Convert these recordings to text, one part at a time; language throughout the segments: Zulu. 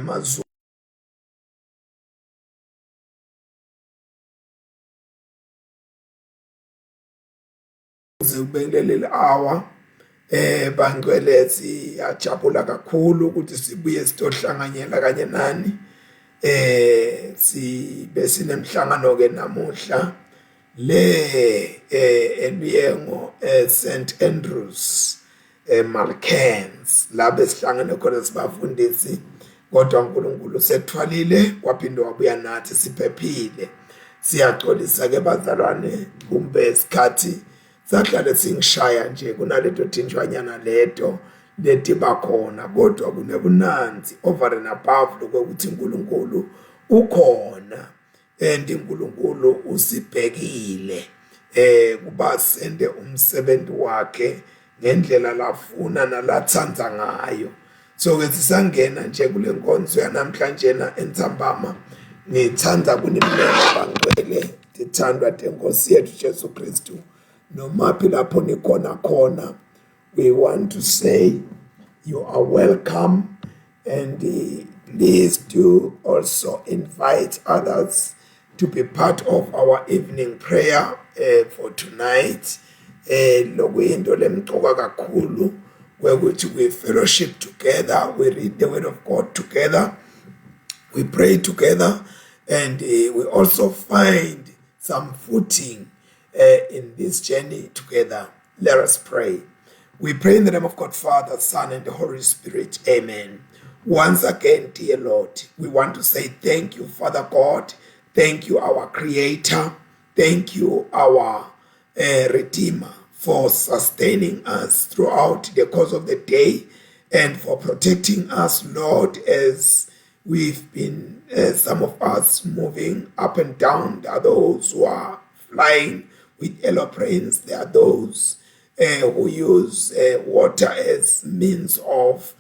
amazulu ubengilele hour bangcwele siyajabula kakhulu ukuthi sibuye sitohlanganyela kanye nani sibe sinemhlangano ke namuhla le eluyengo St Andrews Malkens labe sihlangene khona sibafundisi kodwa uNkulunkulu sethwalile waphinde wabuya nathi siphephile. Siyaxolisa ke bazalwane kumbe isikhathi sahlale singishaya nje kunaleto thinjwanyana leto leti bakhona kodwa kunebunanzi over and above lokuthi uNkulunkulu ukhona and uNkulunkulu usibhekile kuba sende umsebenzi wakhe ngendlela lafuna nalathanda ngayo. So ke sisangena nje kule nkonzo yanamhlanje na entsambama ngithanda kunimlela bangcwele dithandwa tenkosi yethu Jesu Kristu nomaphi lapho nikhona khona. We want to say you are welcome and please do also invite others to be part of our evening prayer for tonight. Lokuyinto lemcoka kakhulu wekuthi we fellowship together, we read the word of God together, we pray together, and we also find some footing in this journey together. Let us pray. We pray in the name of God, Father, Son, and the Holy Spirit. Amen. Once again, dear Lord, we want to say thank you, Father God. Thank you, our Creator. Thank you, our Redeemer, for sustaining us throughout the course of the day and for protecting us, Lord, as we've been, some of us moving up and down. There are those who are flying with aeroplanes. There are those who use water as means of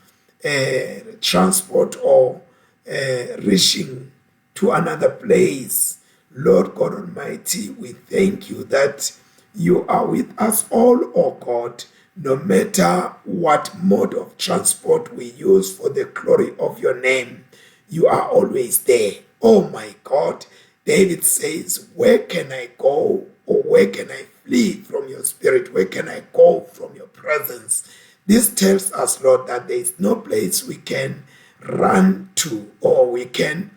transport or reaching to another place. Lord God Almighty, we thank you that you are with us all, oh God, no matter what mode of transport we use for the glory of your name. You are always there. Oh my God, David says, where can I go or where can I flee from your spirit? Where can I go from your presence? This tells us, Lord, that there is no place we can run to or we can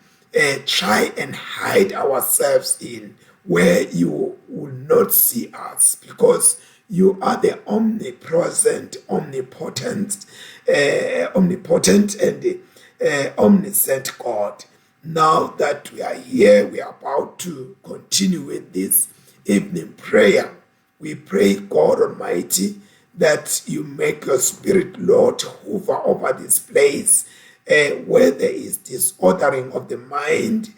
try and hide ourselves in where you will not see us, because you are the omnipresent, omnipotent, and omniscient God. Now that we are here, we are about to continue with this evening prayer. We pray, God Almighty, that you make your spirit, Lord, hover over this place where there is disordering of the mind,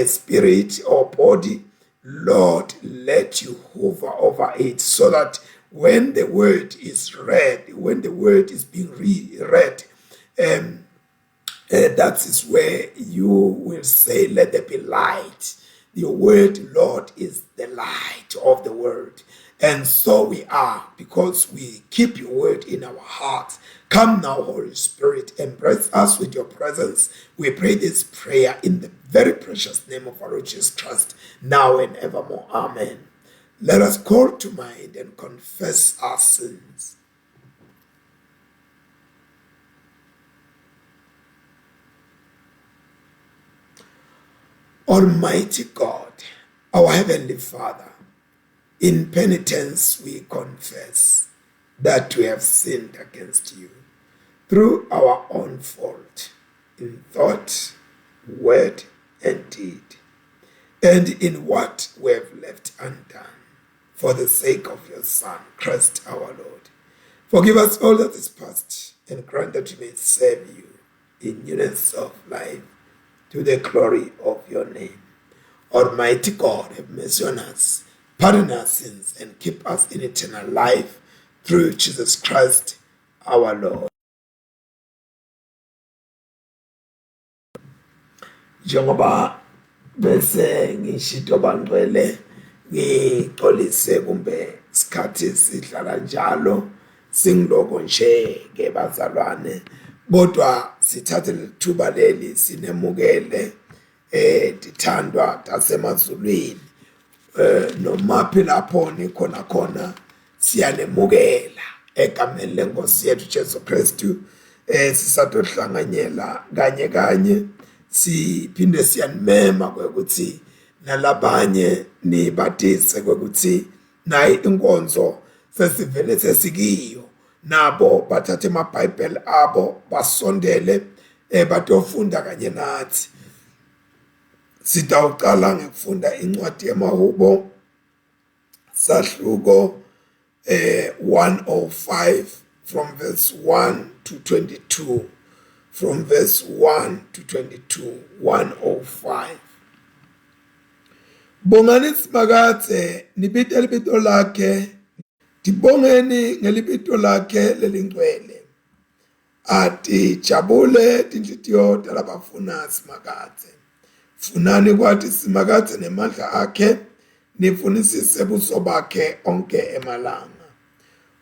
spirit, or body. Lord, let you hover over it so that when the word is read, when the word is being read, that is where you will say, let there be light. Your word, Lord, is the light of the world. And so we are, because we keep your word in our hearts. Come now, Holy Spirit, embrace us with your presence. We pray this prayer in the very precious name of our Lord Jesus Christ, now and evermore. Amen. Let us call to mind and confess our sins. Almighty God, our Heavenly Father, in penitence we confess that we have sinned against you through our own fault, in thought, word, and deed, and in what we have left undone, for the sake of your Son, Christ our Lord. Forgive us all that is past, and grant that we may serve you in newness of life, to the glory of your name. Almighty God, have mercy on us, pardon our sins, and keep us in eternal life through Jesus Christ our Lord. Njengoba bese ngishito bangcwele ngixolise kumbe isikhathi sidlala njalo singiloko nje ke bazalwane, kodwa sithathe lethuba leli sinemukele dithandwa tasemazulwini noma phela lapho nikhona khona siyanemukela egameni lenkosi yethu Jesu Kristu sisatohlanganyela kanye siphinde siyanimema ukuthi nalabanye nibatise ukuthi nayi inkonzo sesivele sesikiyo nabo bathathe amaBhayibheli abo basondele batofunda kanye nathi. Sitawuqala ngekufunda incwadi yamaHubo sahluko 105 from verse 1 to 22, from verse 1 to 22, 105. Bongani simakathe nibite libito lakhe, dibongeni ngelibito lakhe lelingcwele. Ati jabule tinhlitiyo talabafuna simakathe. Funani kwathi simakathe nemandla akhe, nifunisise buso bakhe onke emalanga.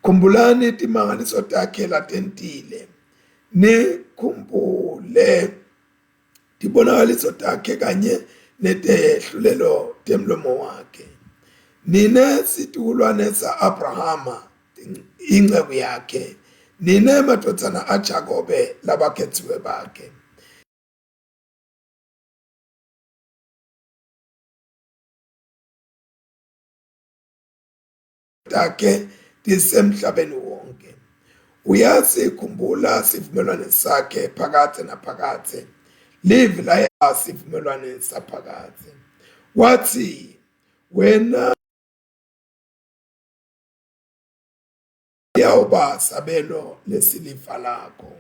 Khumbulani timangaliso takhe latentile, nikhumbule tibonakaliso takhe kanye netehlulelo temlomo wakhe. Nine situlwane sa Abrahama inceku yakhe, nine madodana aJakobe labakhethiwe bakhe. Takhe disemhlabeni wonke. Uyasikhumbula sivumelwano sakhe phakathi naphakathi, live la sivumelwano saphakathi. Wathi wena yawuba sabelo lesilifa lakho.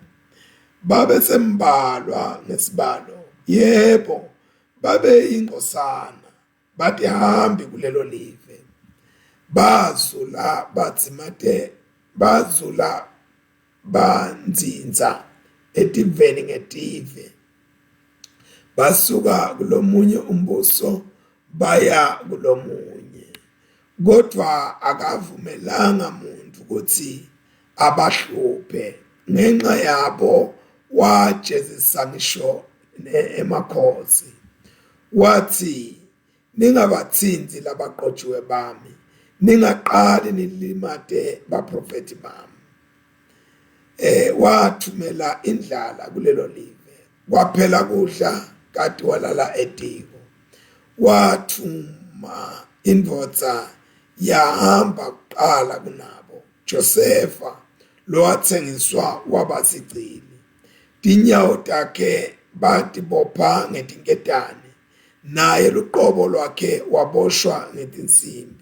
Babe sembalwa ngesibalo, yebo babe inkosana, bathi hambi kulelo live. Bazula batzimate, bazula banzinza etiveni ngetive. Basuka kulomunye umbuso baya kulomunye. Kodwa akavumelanga muntu ukuthi abahluphe. Ngenxa yabo wajezisa ngisho emakhosi. Wathi ningabathinzi labaqotshiwe bami. Ningaqali nilimate baprofeti bami. Wathumela indlala kulelo live. Kwaphela kudla kati walala etiko. Wathuma indvodza yahamba kuqala kunabo. Josefa lo wathengiswa wabasicili. Tinyawo takhe batibopha ngetinketane. Naye luqobo lwakhe waboshwa ngetinsimbi.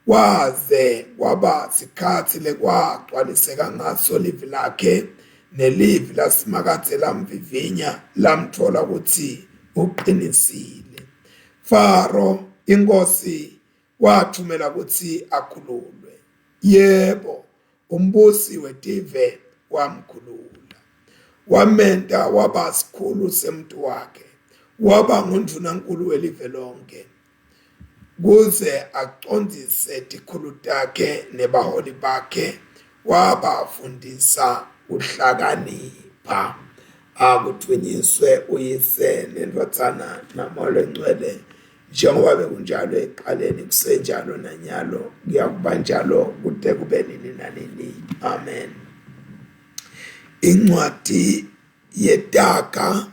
Waze kwaba sikhathi lekwagcwaliseka ngaso livi lakhe nelivi lasimakathe lamvivinya lamthola ukuthi uqinisile. Faro inkosi wathumela ukuthi akhululwe. Yebo umbusi wetive wamkhulula. Wamenta waba sikhulu semuntu wakhe. Waba ngundvunankulu welive lonke. Kuze aqondise tikhulu takhe nebaholi bakhe, wabafundisa uhlakanipha. Akuthunyiswe uyise nendvodzana namoya engcwele, njengoba bekunjalo ekuqaleni kusenjalo nanyalo kuyakuba njalo kude kube nini nanini. Amen. Incwadi yeTaga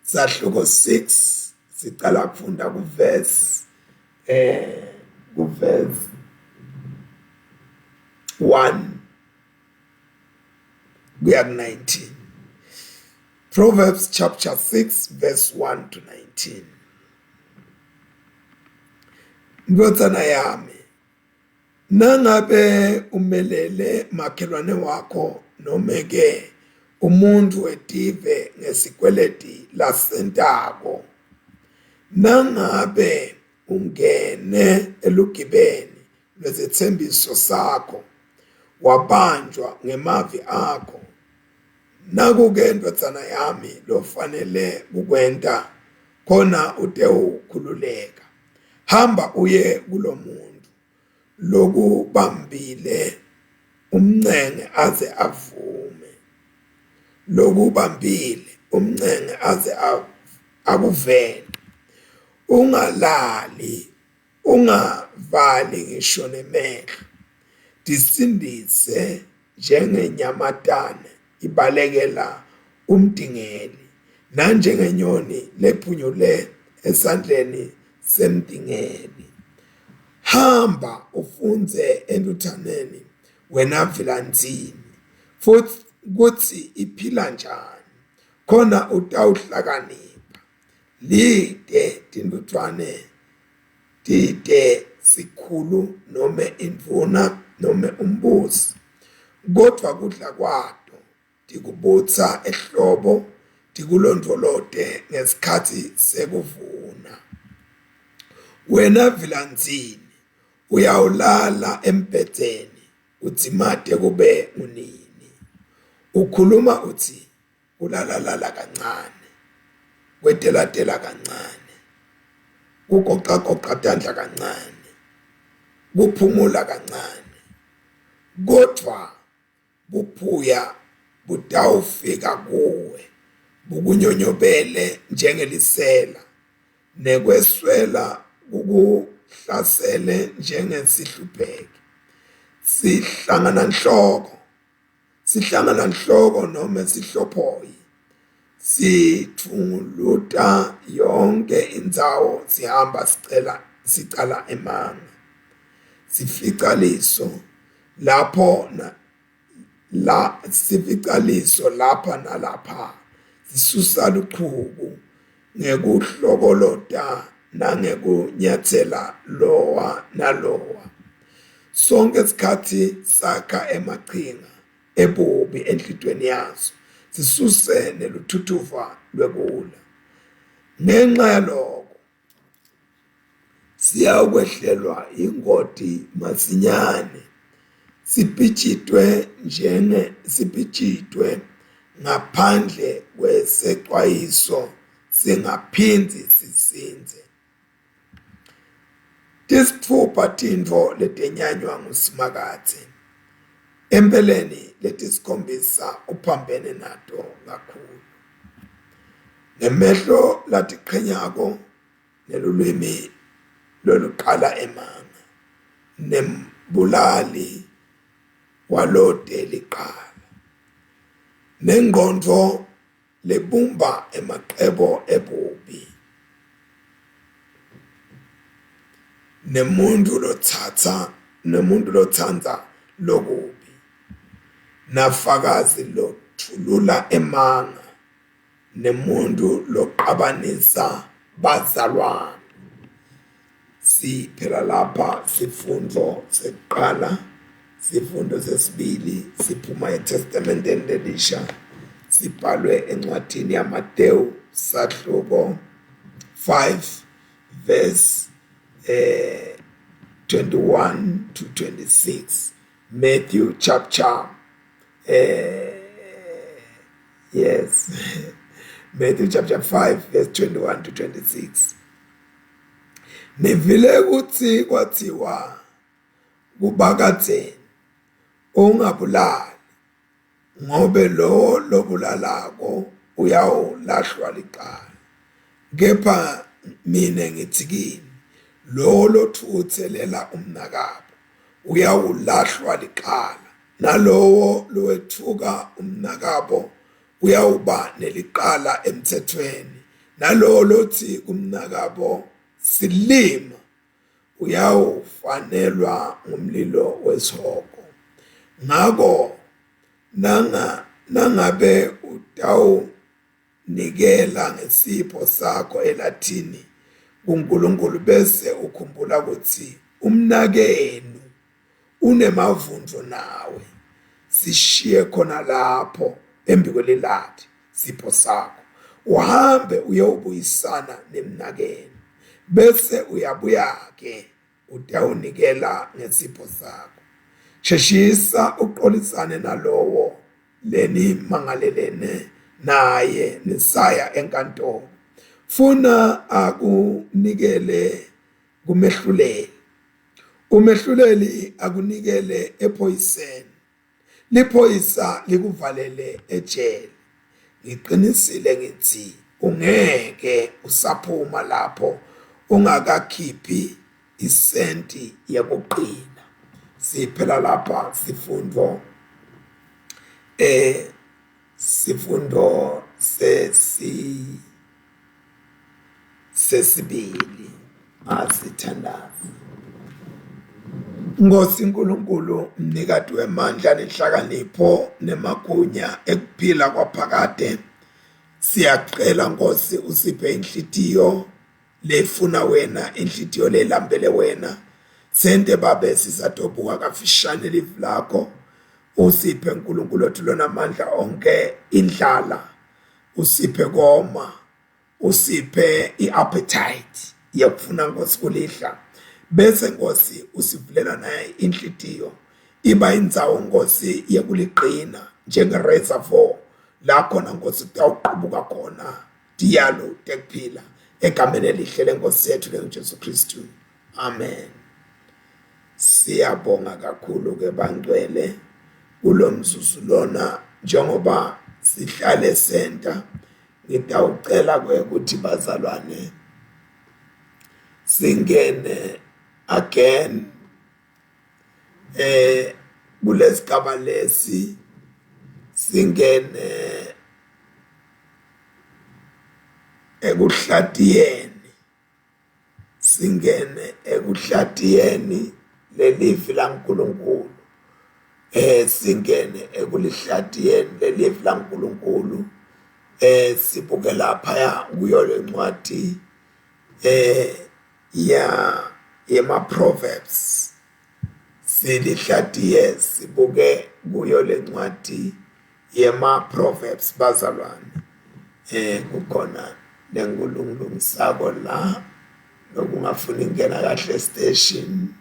sahluko 6 siqala kufunda kuverse 1 kuya ku-19. Proverbs chapter 6 verse 1 to 19. Ndodzana yami, nangabe umelele makhelwane wakho nomeke umuntu wetive ngesikweleti lasentako, nangabe ungene elugibeni lwezethembiso sakho, wabanjwa ngemavi akho, nakuke ndodzana yami lofanele kukwenta khona utewukhululeka. Hamba uye kulomuntu lokubambile umncenge aze avume. lokubambile umncenge aze akuvele. Ungalali, ungavali ngisho nemehlo. Disindise njengenyamatane ibalekela umdingeli, nanjengenyoni lephunyule esandleni semdingeli. Hamba ufunze entuthaneni wena vilanzini, futhi kutsi iphila njani, khona utawuhlakanipha. Lide tintuthwane tide sikhulu nome indvuna nome umbusi, kodvwa kudla kwato tikubutsa ehlobo, tikulondvolote ngesikhatsi sekuvuna. Wena vilanzini uyawulala embhedeni, udzimate kube ngunini. Ukhuluma uthi ulalalala kancane, kwetelatela kancane, kukoqakoqa tandla kancane, kuphumula kancane, kodvwa buphuya butawufika kuwe bukunyonyobele njengelisela, nekweswela kukuhlasele njengesihlupheki. Sihlangana nhlobo noma sihlophoyi, sithunguluta yonke indzawo, sihamba sicala emanga. Sificaliso lapha nalapha, sisusa luchuku ngekuhlokolota nangekunyatsela lowa nalowa. Sonke sikhatsi sakha emachinga ebubi enhlitweni yaso, sisuse neluthuthuva lwekula. Ngenxa yaloko siyakwehlelwa ingoti masinyane, sipitshitwe ngaphandle kwesexwayiso, singaphindzi sisinze. Tisitfupha tintfo letenyanywa nguSimakatsi, empeleni letisikhombisa uphambene nato kakhulu: nemehlo latiqhenyako, nelulwimi loluqala emanga, nembulali walode liqala, nengqondo lebumba emacebo ebubi, nemuntu lotsandza lokubi, nafakazi lothulula emanga, nemuntu loqabanisa bazalwane. Siphela lapha sifundo sekuqala. Sifundo sesibili siphuma eTestamenteni Lelisha, sibhalwe encwadini yaMateyu sahluko 5 verse 21 to 26. Matthew chapter Matthew chapter 5 verse 21 to 26. Nevile kutsi kwathiwa kubakadzeni, ungabulali, ngobe lo lobulalako uyawulahlwa licala. Kepha mina ngithi kini, lo lothukuthelela umnakabo uyawulahlwa licala, nalowo lowethuka umnakabo uyawuba neliqala emthethweni, nalowo lothi kumnakabo silima uyawufanelwa ngumlilo wesihoko. Ngako nangabe utawunikela ngesipho sakho elathini kuNkulunkulu, bese ukhumbula ukuthi umnakenu unemavundlo nawe, sishiye khona lapho embikwelilathi sipho sakho, uhambe uyobuyisana nemnakenu, bese uyabuya-ke utawunikela ngesipho sakho. Sheshisa uqolisane nalowo lenimangalelene naye nisaya enkantolo, funa akunikele kumehluleli, umehluleli akunikele ephoyiseni, liphoyisa likuvalele ejele, ngiqinisile ngithi ungeke usaphuma lapho ungakakhiphi isenti yokuqina. Siphela lapha sifundo sesibili. Asithandaze. Nkosi nkulunkulu, mnikati wemandla nenhlakanipho nemagunya ekuphila kwaphakade, siyacela Nkosi usiphe inhlitiyo lefuna wena, inhlitiyo lelambele wena. Sente babe sisadobuka kafishane live lakho. Usiphe nkulunkulu wethu lona amandla onke, indlala, usiphe koma, usiphe i-appetite yakufuna Nkosi kulihla. Bese Nkosi usivulela naye inhlitiyo iba indzawo Nkosi yekuliqina njenge-reservoir la khona Nkosi kutawuqubuka khona diyalo tekuphila egameni elihle leNkosi yethu lenguJesu Kristu. Amen. Siyabonga kakhulu ke bangcwele kulo mzuzu lona, njengoba sihlale center. Ngitawucela ukuthi bazalwane singene again kulesigaba lesi, singene ekuhlatiyeni lelivi laNkulunkulu. Singene ekulihlatiyeni lelivi laNkulunkulu. Sibuke lapha kuyo lencwadi yema Proverbs. Silihlatiye sibuke kuyo lencwadi yema Proverbs bazalwane. Kukhona lengulungisako la lokungafuni ingena kahle station,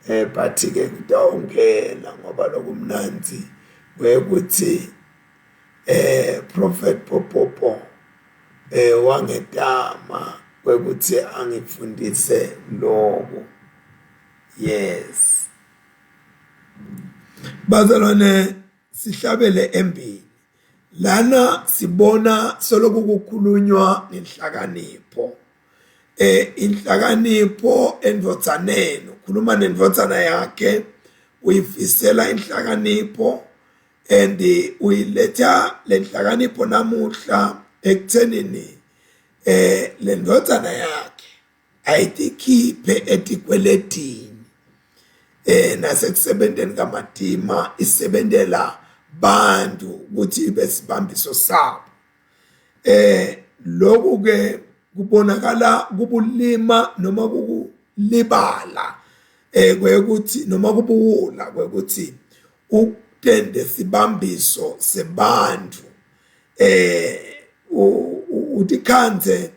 but ke kutawungena ngoba lokumnanzi kwekuthi Prophet Popopo wangetama kwekuthi angifundise lokho. Yes bazalwane, sihlabele embili lana sibona soloku kukhulunywa ngenhlakanipho. Inhlakanipho endvotsaneni, ukhuluma nendvotsana yakhe, uyifisela inhlakanipho and uyiletha lenhlakanipho namuhla ekuthenini le ndvotsana yakhe ayitikhiphe etikweletini. Nasekusebenteni kamadima isebentela bantu ukuthi ibe sibambiso sabo. Lokhu ke kubonakala kubulima noma kukulibala kwekuthi noma kubuwula kwekuthi utende sibambiso sebantu. Utikhanze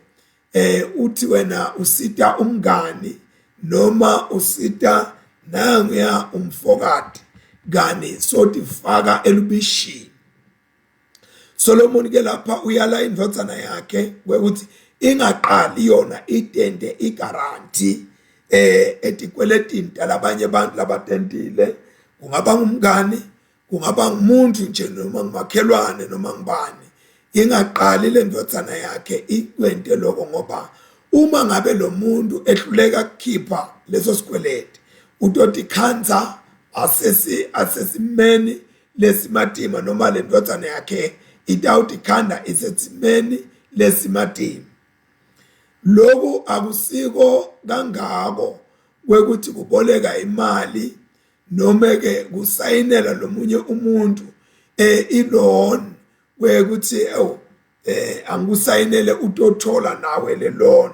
uthi wena usita umngani noma usita nanguya umfokati gani sotifaka elubishini. Solomon ke lapha uyala indvotsana yakhe kwekuthi ingaqali yona itende igaranti etikweletini talabanye abantu labatendile. Kungaba ngumngani, kungaba ngumuntu nje noma ngumakhelwane noma ngubani, ingaqali le ndvotsana yakhe ikwente lokho, ngoba uma ngabe lo muntu ehluleka kukhipha leso sikweleti utoti khanza asesimeni lesimatima noma le ndvotsana yakhe itawuti khanda isesimeni lesimatima. Lokhu akusiko kangako kwekuthi kuboleka imali noma ke kusayinela lomunye umuntu i-loan kwekuthi angikusayinele utothola nawe le loan,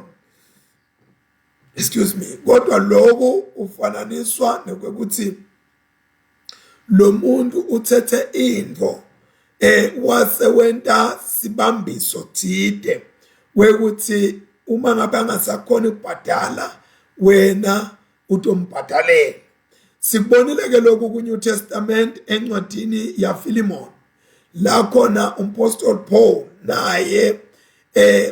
excuse me. Kodwa lokhu ufananiswa nokuthi lo muntu uthethe indvo wase wenta sibambiso thide kwekuthi uma ngabe angasakhona ukubhadala wena utombhadalela. Sikubonile ke lokhu ku New Testament encwadini ya Philemon la khona umpostoli Paul naye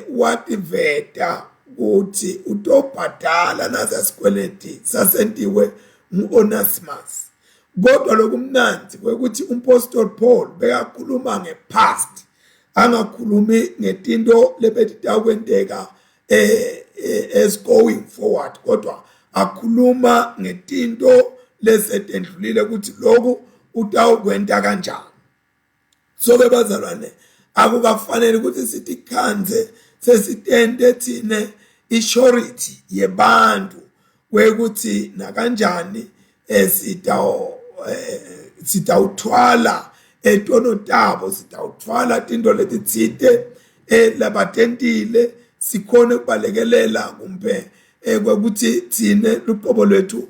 wativeta ukuthi utobhadala nazasikweleti sasentiwe ngu-Onesimus. Kodwa lokumnanzi kwekuthi umpostoli Paul bekakhuluma ngepast angakhulumi ngetinto lebetita kwenteka as going forward, kodwa akhuluma ngetinto lesetendlulile ukuthi lokhu utawukwenta kanjani. So ke bazalwane, akukafanele ukuthi sithi khanze sesitende thine ishority yebantu kwekuthi nakanjani sitawuthwala etono tabo, sitawuthwala tinto letitsite labatentile sikhone ukubalekelela kumbe kwekuthi thine luqobo lwethu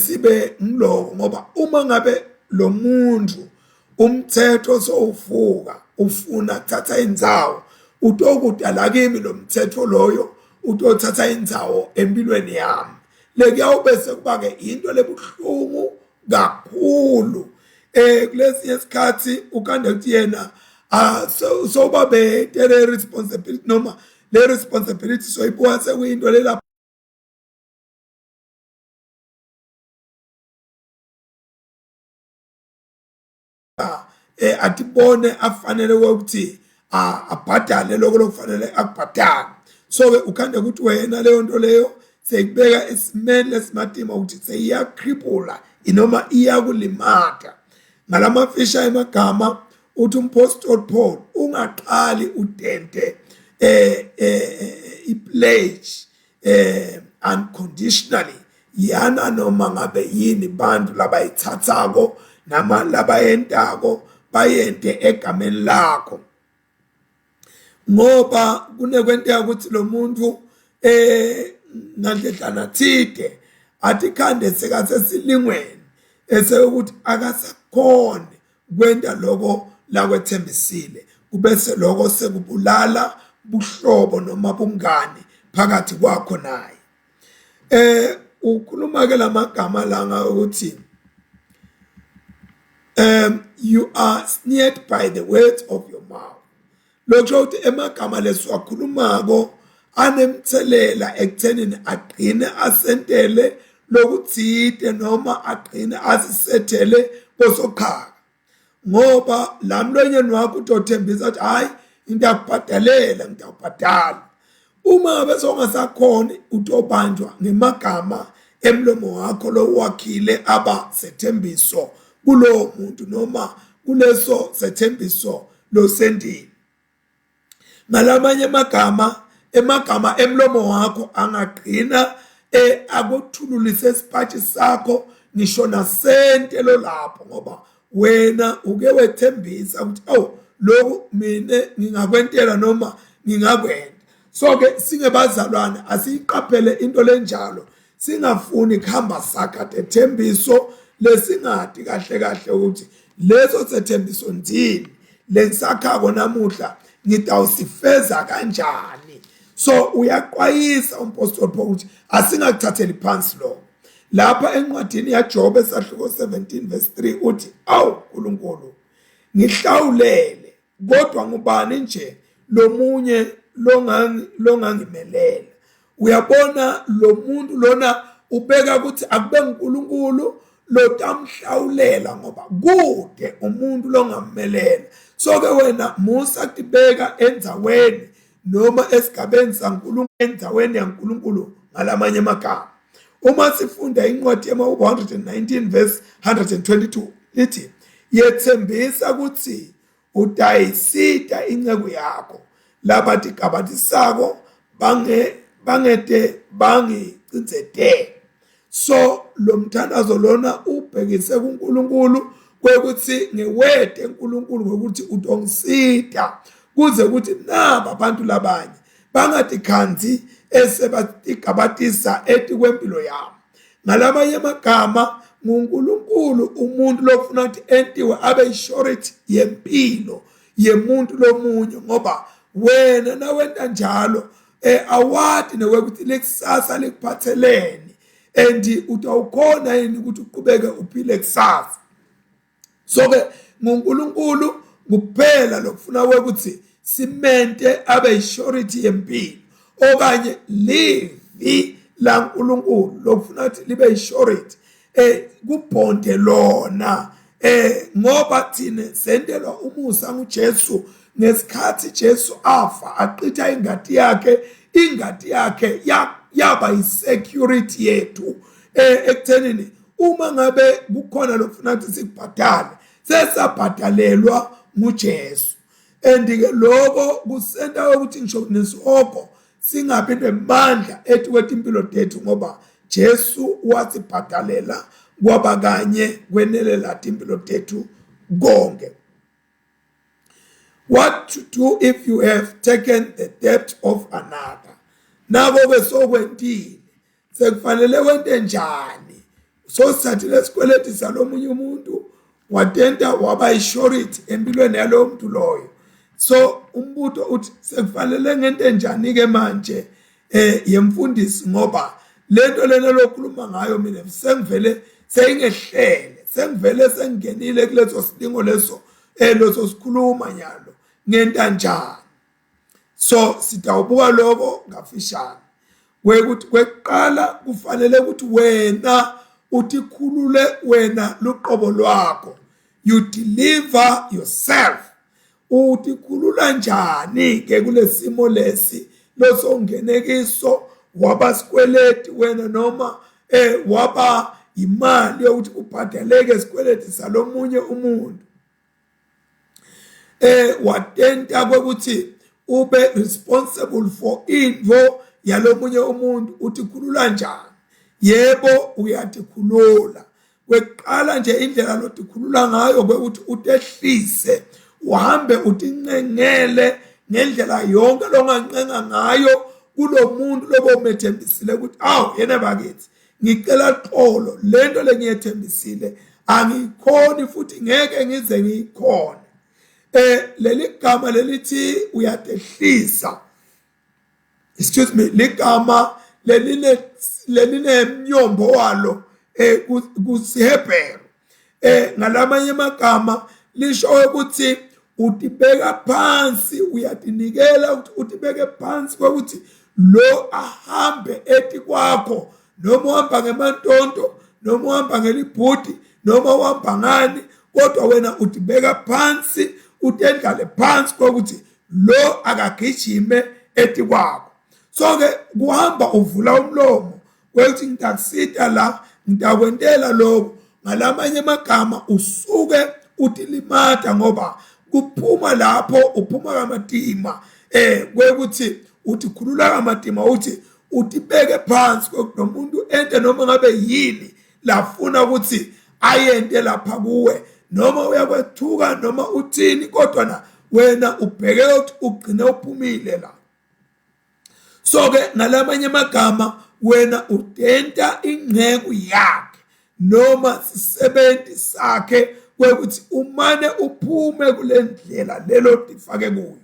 sibe ngiloko. Ngoba uma ngabe lo muntu umthetho sowuvuka ufuna kuthatha indzawo, utokudala kimi lo mthetho loyo utothatha indzawo empilweni yami, lekuyawube sekuba-ke into lebuhlungu kakhulu. Kulesinye isikhathi ukande kuthi yena sobabete le responsibility, noma le responsibility soyibuka sekuyinto lela atibone afanele ukuthi abhadale lokho lokufanele akubhadale. So ke ukhande ukuthi wena leyo nto leyo seyibeka esimeni lesimatima ukuthi seyiyakripula inoma iyakulimata. Ngalamafisha emagama uthi umpostoli Paul ungaqali udente i-pledge unconditionally, yana noma ngabe yini bantu labayithathako nama labayentako bayente egameni lakho. Ngoba kunekwenteka ukuthi lo muntu ngandledlana thide athi khande sekasesilingweni esekuthi akasakhone kwenta lokho lakwethembisile, kubese lokho sekubulala buhlobo noma bungani phakathi kwakho naye. Ukhuluma ke lamagama langa ukuthi you are snared by the words of your mouth. Lokho uthi emagama leswakhulumako anemthelela ekuthenini aqine asentele lokuthide noma aqine asisethele kosokhaka. Ngoba la mlonyeni wakho utothembisa ukuthi hayi into yakubhadalela ngiyakubhadala. Uma ngabe songasakhona utobanjwa ngemagama emlomo wakho lo wakhile aba sethembiso kulo muntu noma kuleso sethembiso lo sendile. Ngalamanye emagama emlomo wakho angaqina akuthululise isipathi sakho ngisho nasentelo lapho, ngoba wena uke wethembisa ukuthi lokhu mina ngingakwentela noma ngingakwenta. So ke singebazalwane asiyiqaphele into lenjalo, singafuni kuhamba sakade ethembiso lesingadi kahle kahle ukuthi leso sethembiso ndini lengisakhako namuhla ngitawusifeza kanjani. So uyaqwayisa umpostoli Paul ukuthi asingakuthatheli phansi lo. Lapha encwadini yaJob esahluko 17 verse 3 uthi Nkulunkulu ngihlawulele, kodwa ngubani nje lomunye longangimelela. Uyabona lo muntu lona ubeka ukuthi akube uNkulunkulu lotamhlawulela ngoba kude umuntu longammelela. So ke wena musa kutibeka endzaweni noma esigabeni saNkulunkulu, endzaweni yaNkulunkulu. Ngalamanye amagama uma sifunda incwadi yama 119 verse 122 lithi yethembisa ukuthi utayisita inceku yakho labathi kabatisako bangete bangicinzete. So lo mthandazo lona ubhekise kuNkulunkulu kwekuthi ngewede uNkulunkulu ngokuthi utongisita kuze ukuthi naba abantu labanye bangathi khanzi esebatigabatisa eti kwempilo yami. Ngalamanye amagama nguNkulunkulu umuntu lofuna ukuthi entiwe abe ishority yempilo yemuntu lomunye, ngoba wena nawenta njalo awadi nekwekuthi lekusasa likuphatheleni and utawukhona yini ukuthi uqhubeke uphile kusasa. So ke nguNkulunkulu kuphela lokufuna ukuthi simente abe ishority yempilo, okanye livi la uNkulunkulu lokufuna ukuthi libe ishority kubhonde lona ngoba thina sendelwa umusa nguJesu ngesikhathi Jesu afa aqitha ingadi yakhe yaba isecurity yethu ekuthenini uma ngabe kukhona lokufuna ukuthi sikubhadale sesabhadalelwa nguJesu. And-ke lokho kusenta ukuthi ngisho nesihoko singabi nemandla ethi kwethu impilo tethu ngoba Jesu wasibhadalela kwaba kanye kwenele lathi impilo tethu konke. What to do if you have taken the debt of another? Nabo besokwentile sekufanele wente njani? So sithathile isikweleti salomunye umuntu watenta waba ishority empilweni yalo muntu loyo. So umbuto uthi sekufanele ngente njani ke manje yemfundisi ngoba lento lena lokhuluma ngayo mina sengivele seyingehlele sengivele sengenile kuleso sidingo leso leso sikhuluma nyalo ngenta njani. So sitawubuka lokho ngafishane kwekuthi kweqala kufanele ukuthi wena utikhulule wena luqobo lwakho, you deliver yourself. Utikhulula njani ke kulesimo lesi losongenekiso waba sikweleti wena noma waba imali yokuthi ubhadaleke isikweleti salomunye umuntu watenta kwekuthi ube responsible for info yalomunye umuntu. Utikhulula njani? Yebo uyatikhulula. Kweqala nje indlela lotikhulula ngayo kwekuthi utehlise uhambe utincengele ngendlela yonke longancenga ngayo kulo muntu lobomethembisile ukuthi awu yena bakithi ngicela xolo lento lengiyethembisile angikhoni futhi ngeke ngize ngikhona. Leli gama lelithi uyatehlisa, excuse me, ligama leline mnyombo walo kuSihebheru ngalamanye amagama lisho ukuthi utibeka phansi, uyatinikela ukuthi utibeke phansi ukuthi lo ahambe eti kwakho noma uhamba ngemantonto noma uhamba ngelibhudi noma uhamba ngani kodwa wena utibeka phansi utendlale phansi ukuthi lo akagijime eti kwakho. So ke kuhamba uvula umlomo ukuthi ngitakusita la ngitakwentela lokho ngalamanye amagama usuke utilimata ngoba kuphuma lapho uphuma kamatima kwekuthi utikhulula kamatima uthi utibeke phansi komuntu ente noma ngabe yini lafuna ukuthi ayente lapha kuwe noma uyakwethuka noma uthini kodwa na wena ubheke ukuthi ugcine uphumile la. So ke ngalamanye amagama wena utenta ingceku yakhe noma sisebenzi sakhe kwekuthi umane uphume kulendlela lelo tifake kuyo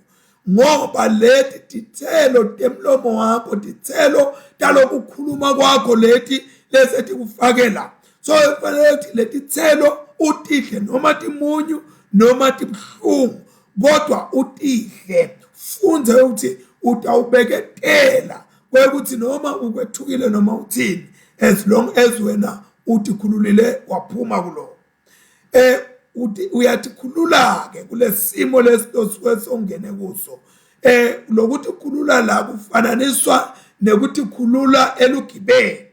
ngoba leti tithelo temlomo wakho tithelo talokukhuluma kwakho leti lesethi kufakela. So kufanele ukuthi leti thelo utihle noma timunyu noma tibhlungu kodwa utihle funze ukuthi utawubeketela kwekuthi noma ukwethukile noma uthini as long as wena utikhululile waphuma kulo. Uyatikhulula ke kulesimo lesisuke songene kuso. Lokuthi khulula la kufananiswa nekuthi khulula elugibeni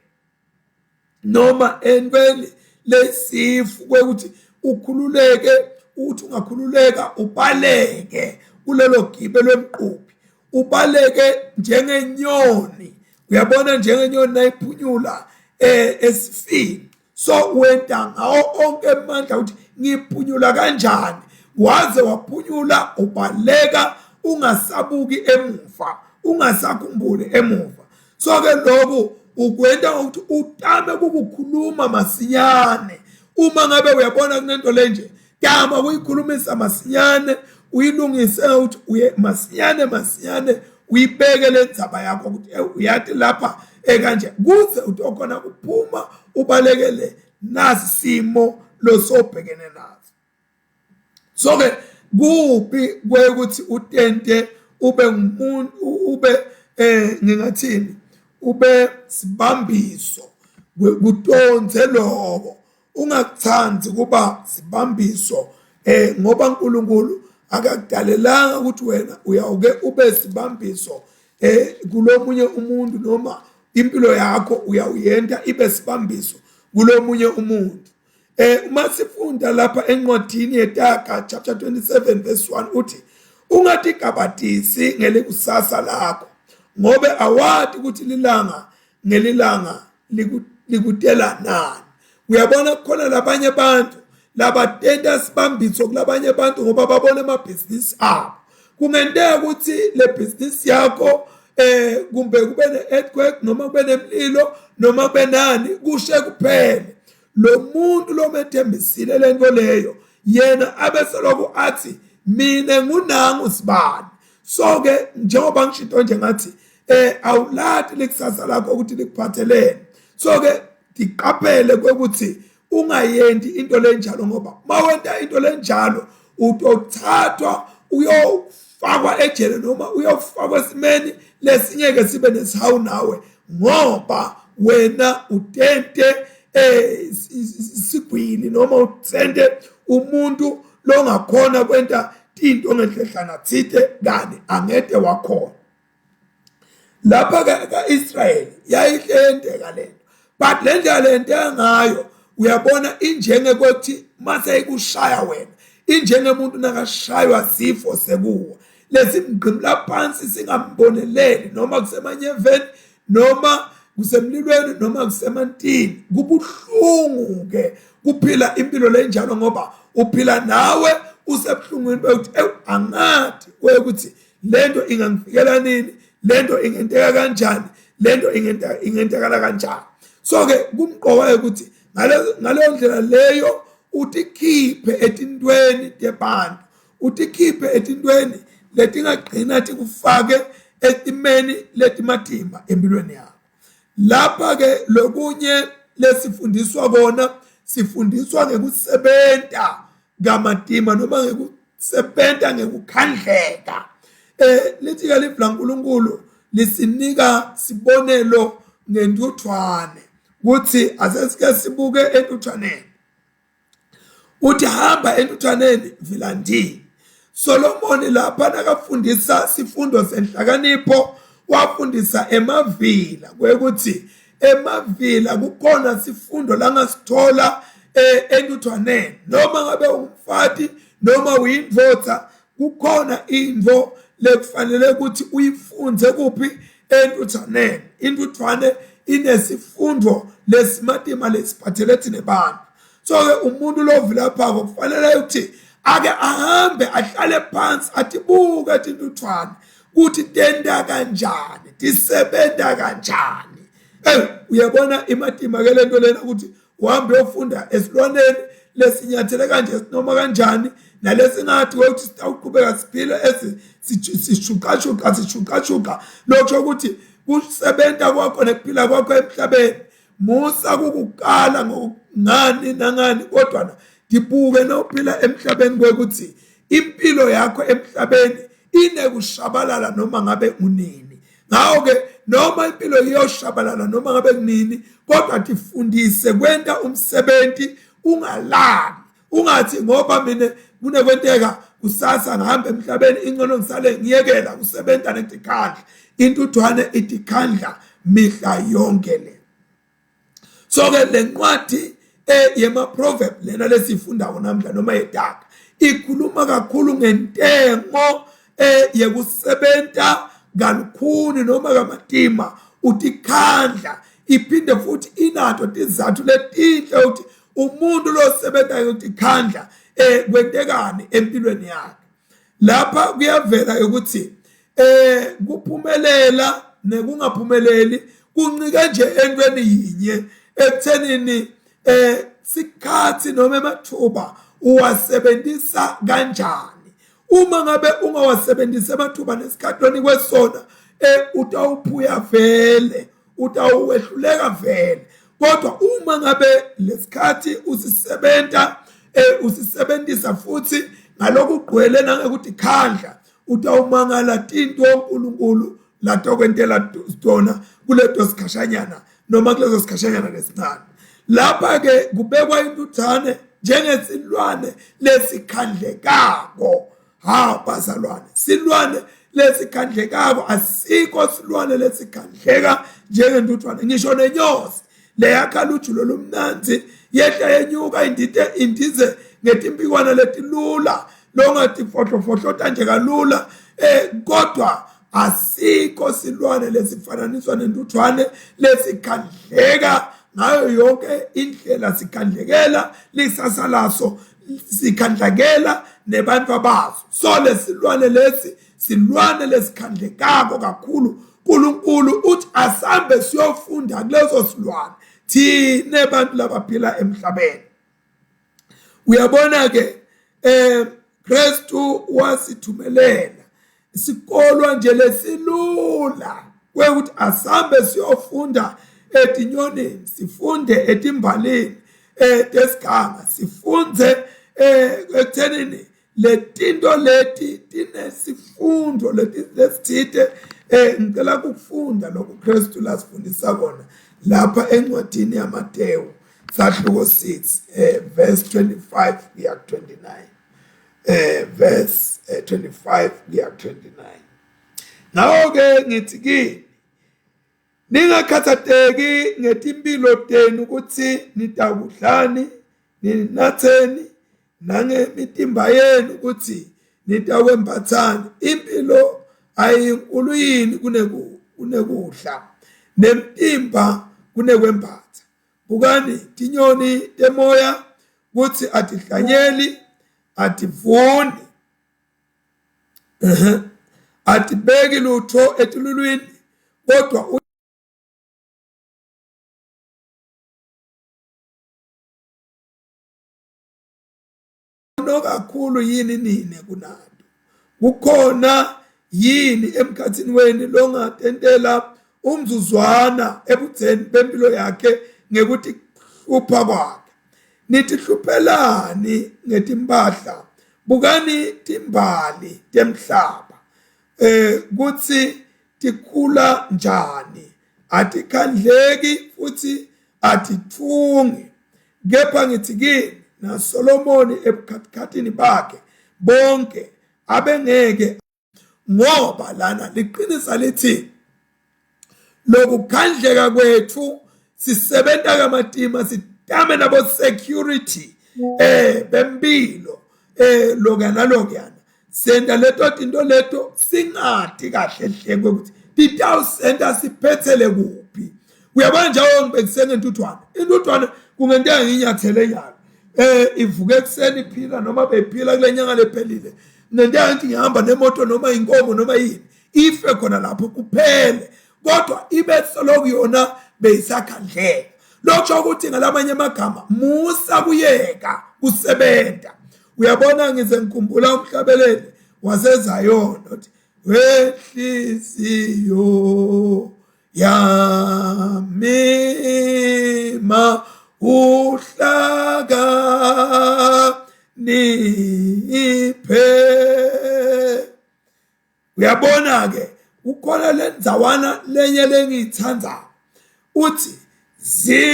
noma entweni lesifu kwekuthi ukhululeke uthi ungakhululeka ubaleke kulelo gibe lwemquphi ubaleke njengenyoni. Uyabona njengenyoni nayiphunyula esifini. So wenta ngawo onke amandla ukuthi ngiphunyula kanjani waze waphunyula ubaleka ungasabuki emuva ungasakhumbuli emuva. So ke lokho ukwenta ukuthi utame ukukhuluma masinyane. Uma ngabe uyabona kunento lenje tama uyikhulumisa masinyane uyilungise ukuthi uye masinyane uyibeke lendzaba yakho ukuthi uyathi lapha kanje kuze utokhona kuphuma ubalekele nasi simo losobhekene naso. So ke kuphi kwekuthi utente ube ngumuntu ube ngingathini ube sibambiso kutonze lokho ungakuthandi kuba sibambiso ngoba uNkulunkulu akakudalelanga ukuthi wena uyawuke ube sibambiso kulomunye umuntu noma impilo yakho uyawuyenta ibe sibambiso kulomunye umuntu. Uma sifunda lapha encwadini yeTaga chapter 27 verse 1 uthi ungatigabadisi ngelikusasa lakho ngobe awadi ukuthi lilanga ngelilanga likutela nani. Uyabona khona labanye abantu labatenda sibambiso kulabanye abantu ngoba babona amabhizinisi abo. Kungenteka ukuthi le business yakho kumbe kube ne-earthquake noma kube nemlilo noma kube nani kushe kuphele. Lo muntu lo methembisile lento leyo yena abeselokhu athi mina ngunangu sibani. So ke njengoba ngisho nje ngathi awulati lekusasa lakho ukuthi likuphathelene. So ke diqaphele ukuthi ungayendi into lenjalo ngoba mawenta into lenjalo utothathwa uyofakwa ejele noma uyofakwa esimeni lesingeke sibe nesihawu nawe ngoba wena utente sigwili noma utsende umuntu longakhona kwenta into ngenhlehlana thithe kani angede wakhona. Lapha ka-Israyeli yayihlendeka lento but le ndlela lento ngayo uyabona injenge kokuthi mase ikushaya wena injengemuntu nakashaywa sifo sekuwa lesimgqimla phansi singamboneleli noma kusemanyeveni noma kusemlilweni noma kusemantini kubuhlungu ke kuphila impilo lenjalo ngoba uphila nawe usebuhlungwini bokuthi angathi ukuthi lento ingangifikela nini, lento ingenteka kanjani, lento ingentekala kanjani. So ke kumqoka ukuthi ngaleyo ndlela leyo utikhiphe etintweni tebantu, utikhiphe etintweni letingagcina tikufake etimeni letimatima empilweni yakho. Lapha ke lokunye lesifundiswa kona sifundiswa ngekusebenta ngamatima noma ngekusebenta ngekukhandleka. Lithi ke livla uNkulunkulu lisinika sibonelo ngentuthwane ukuthi asesike sibuke entuthwaneni. Uthi hamba entuthwaneni vilandi. Solomoni lapha nakafundisa sifundo senhlakanipho wafundisa emavila kwekuthi emavila kukhona sifundo langasithola entuthwaneni noma ngabe umfati noma uyindvodza kukhona indvo lekufanele ukuthi uyifunze kuphi entuthwaneni. Intuthwane inesifundo lesimatima lesiphathelene nebantu. So ke umuntu lovila lapha kufanele ukuthi ake ahambe ahlale phansi atibuka intuthwane ukuthi tenda kanjani tisebenta kanjani. Uyabona imatima ke lento lena ukuthi uhambe uyofunda esilwaneni lesinyathele kanje sinoma kanjani nalesingathi ukuthi sitawuqhubeka siphile sishuka lokho ukuthi kusebenta kwakho nekuphila kwakho emhlabeni musa kukukala ngani nangani kodwa dibuke nophila emhlabeni kwekuthi impilo yakho emhlabeni inekushabalala noma ngabe unini. Ngawo ke noma impilo iyoshabalala noma ngabe kunini kodwa tifundise kwenta umsebenzi ungalali ungathi ngoba mina kunekwenteka kusasa ngihamba emhlabeni ingcono ngisale ngiyekela kusebenza netikhandla. Intuthwane itikhandla mihla yonke le. So ke lencwadi yema proverb lena lesifunda namhla noma yeTaga ikhuluma kakhulu ngentengo yekusebenta kalukhuni noma kamatima utikhandla. Iphinde futhi inato tizathu letinhle ukuthi umuntu lo sebenza utikhandla kwentekani empilweni yakhe. Lapha kuyavela ukuthi kuphumelela nekungaphumeleli kuncike nje entweni yinye ekuthenini sikhathi noma emathuba uwasebenzisa kanjani. Uma ngabe ungawasebenzisa emathuba nesikhathi onikwe sona utawuphuya vele utawuwehluleka vele. Kodwa uma ngabe lesikhathi usisebenzisa futhi ngalokhu ugqwele nangekuthi khandla utawumangala tinto uNkulunkulu latokwentela sitona kuleto sikhashanyana noma kulezo sikhashanyana lesincane. Lapha ke kubekwa intuthane njengesilwane lesikhandlekako. bazalwane, silwane lesikhandlekako asikho silwane lesikhandleka njengentuthwane. Ngisho nenyosi leyakhala ujulo lomnanzi yehla yenyuka indize ngetimpikwana letilula longathi fohlofohlota nje kalula, kodwa asikho silwane lesifananiswa nentuthwane lesikhandleka ngayo yonke indlela. Sikhandlekela lisasa laso, sikhandlekela nebantu abazo. So lesilwane lesi silwane lesikhandlekako kakhulu. uNkulunkulu uthi asambe siyofunda kulezo silwane thina abantu labaphila emhlabeni. Uyabona ke Kristu wasithumelela isikolwa nje lesilula kwekuthi asambe siyofunda etinyoneni, sifunde etimbalini tesiganga, sifunze ekuthenini letinto leti tinesifundo lesithite. Ngicela ukufunda lokhu Kristu lasifundisa kona lapha encwadini yaMateyu sahluko 6 verse 25 kuya 29, verse 25 kuya 29. Nawo ke ngithi kini, ningakhathateki ngetimpilo tenu ukuthi nitakudlani ninatheni, nangemitimba yenu ukuthi nitakwembathani. Impilo ayinkulu yini kunekudla, nemtimba kunekwembatha? Bukani tinyoni temoya ukuthi atihlanyeli, ativuni, atibeki lutho etilulwini, kodwa kakhulu yini nini kunato? Kukhona yini emkhathini wenu longatentela umzuzwana ebutheni bempilo yakhe ngekuthi hlupha kwakhe? Nitihluphelani ngetimpahla? Bukani timbali temhlaba kuthi tikhula njani, atikhandleki futhi atithungi. Kepha ngithi kini, na Solomoni ebukhathini bakhe bonke abengeke. Ngoba lana liqinisa lithi lokukhandleka kwethu sisebenza kamatima, sitame nabo security bempilo lokuyana senda leto tinto leto singathi kahle hle ukuthi titawusenda siphethele kuphi. Uyabona njengoba ngibekisene intuthwane, intuthwane kungenteka nginyathele nyalo ivuke ekuseni iphila noma bephila kule nyanga lephelile, ngenteka ngithi ngihamba nemoto noma inkomo noma yini ife khona lapho kuphele, kodwa ibe soloku yona beyisakhandleka. Lokho ukuthi ngalamanye amagama musa kuyeka kusebenza. Uyabona ngize ngikhumbula umhlabeleli waseZayoni uthi wehliziyo yami ma uhlaka niphe. Uyabona ke ukhona lenzawana lenye lengiyithanda uthi zikuhaqi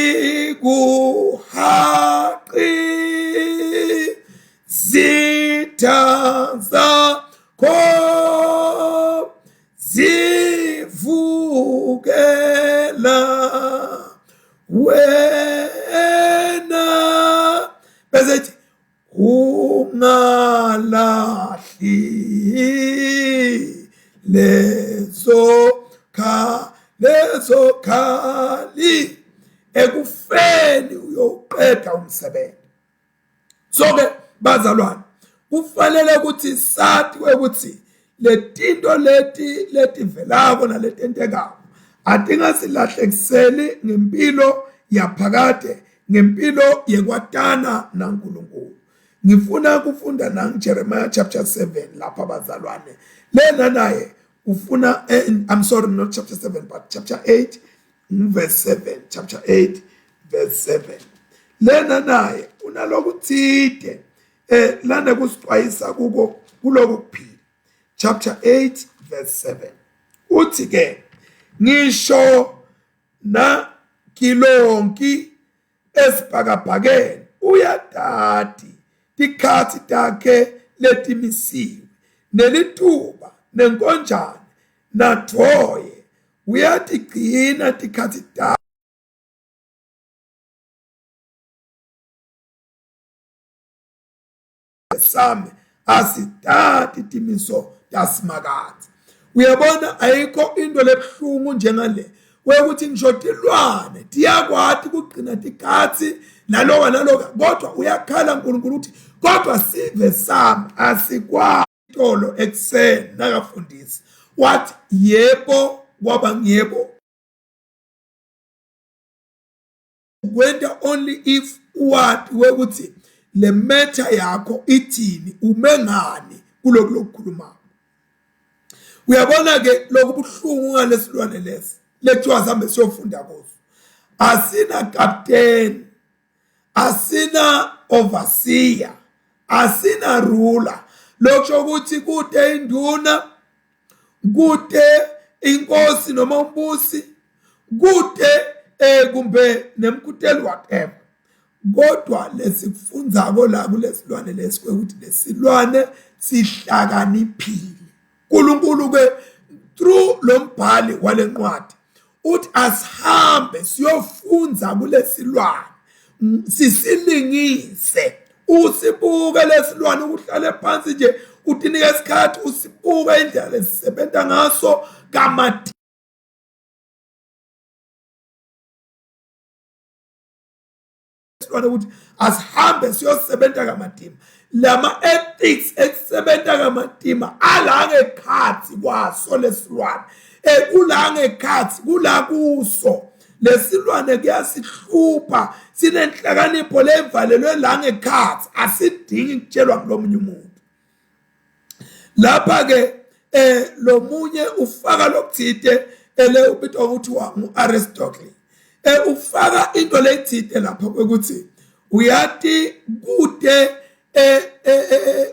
zithanza ko zivukela wena, bese ungalahli lezo khali ekufeni uyoqeda umsebenzi. So ke bazalwane, kufanele ukuthi sathi ukuthi letinto leti velako naletentekako atingasilahlekiseli ngempilo yaphakade, ngempilo yekwatana naNkulunkulu. Ngifuna kufunda Jeremiah chapter 7 lapha bazalwane. Lena naye ufuna I'm sorry, not chapter 7 but chapter 8 verse 7, chapter 8 verse 7. Lena naye unaloku thide lana kusixwayisa kuloku kuphila. Chapter 8 verse 7 uthi ke, ngisho na kilonki esibhakabhakeni uyadadi tikhathi takhe letimisiwe nelituba nenkonjane nathoye uyatigcina tikhathi sami asitati timiso yasimakati. Uyabona ayikho into lebhlungu njengale wekuthi ngishotilwane tiyakwati kugcina tikhathi naloka kodwa uyakhala uNkulunkulu uthi kodwa sive sami asikwa tolo ekseni nakafundisi wathi yebo kwaba ngiyebo kwenta only if what wekuthi le matter yakho ithini umengani kuloko lokukhuluma. Uyabona ke lokubuhlungu ngalesilwane lesi lethiwa sambe siyofunda kuso asina captain asina overseer asina ruler lokho ukuthi kude induna kude inkosi noma umbusi kude kumbe nemkuteli whatever kodwa lesikufundzako la kulesilwane lesikwekuthi lesilwane sihlakaniphile. uNkulunkulu ke through lo mbhali walencwadi uthi asihambe siyofunza kulesilwane sisilingise usibuke lesilwane ukuhlala phansi nje utinike isikhathi usibuke indlela lesisebenza ngaso kamati ukuthi asihambe siyosebenza kamatima lama ethics esebenza kamatima alangekhathi kwaso lesilwane kulangekhathi kula kuso lesilwane kuyasihlupha sinenhlakanipho levalelwe langekhathi asidingi ukutshelwa kulomunye umuntu. Lapha ke lo munye ufaka lokuthide ele ubitwa ukuthi uAristotle ufaka into lethide lapha ukuthi uyathi kude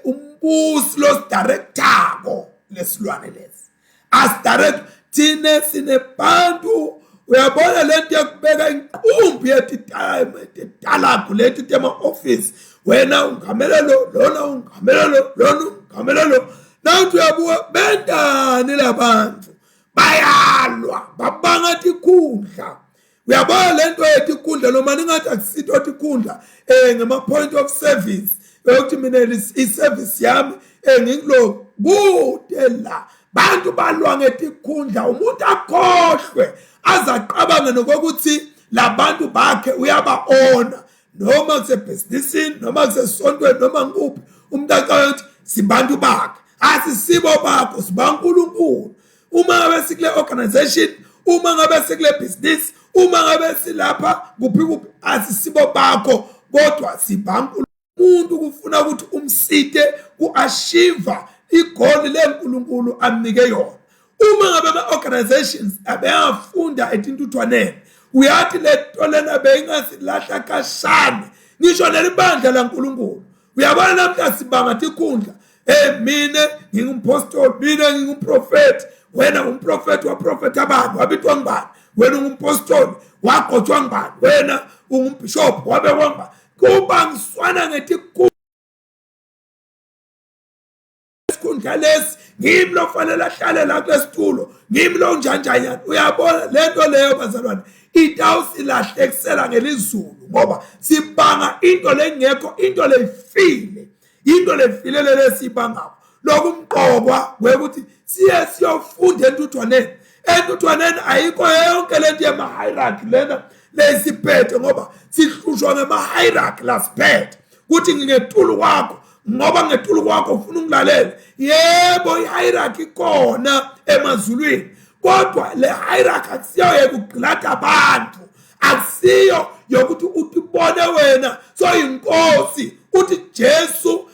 umbusi lo director lesilwane lesi as direct thine sinebantu uyabona lento yakubeka inqumbi yetitala kulethi tema office wena ungamela lo lona ungamela lo lona ungamela lo nathi uyabuka bendani labantu bayalwa babanga tikhundla. Uyabona lento yetikhundla noma ningathi akusitho tikhundla ngema point of service ukuthi mina iservice yami ngikulo kude la bantu balwa ngetikhundla umuntu akhohlwe azaqabanga nokuthi labantu bakhe uyabaona noma kusebusinessini noma kusesontweni noma nguphi umuntu acabanga ukuthi sibantu bakhe asisibo bakho sibaNkulunkulu. Uma ngabe sikule organization uma ngabe sikule business uma ngabe silapha kuphi asisibo bakho kodwa sibaNkulunkulu. Umuntu kufuna ukuthi umsite kuachieve igoli leNkulunkulu amnike yona. Uma ngabe ama-organizations abeyafunda etintuthwaneni uyathi letolena bengasilahla kashane ngisho lelibandla laNkulunkulu. Uyabona namhla sibanga tikhundla mina ngingumphostoli mina ngingumprofeti wena umprofeti waprofeta abantu wabitwa ngubani wena ungumpostoli waqotshwa ngubani wena ungumbishop wabekwa ngubani kuba ngiswana ngetikhundla lesi ngimi lo fanele ahlale la kulesitulo ngimi lo njanjanyana. Uyabona lento leyo bazalwane itawusilahlekisela ngelizulu ngoba sibanga into lengekho into lefile into lefile lesibanga lokumqokwa kwekuthi siye siyofunda entuthwaneni ayikho yonke lento yema hierarchy lena lesiphethe ngoba sihlushwa ngema hierarchy lasiphethe kuthi ngingetulu kwakho ngoba ngetulu kwakho ufuna ungilalela yebo ihierarchy khona emazulwini kodwa le hierarchy akusiyo yekugqilata abantu akusiyo yokuthi utibone wena soyinkosi uthi Jesu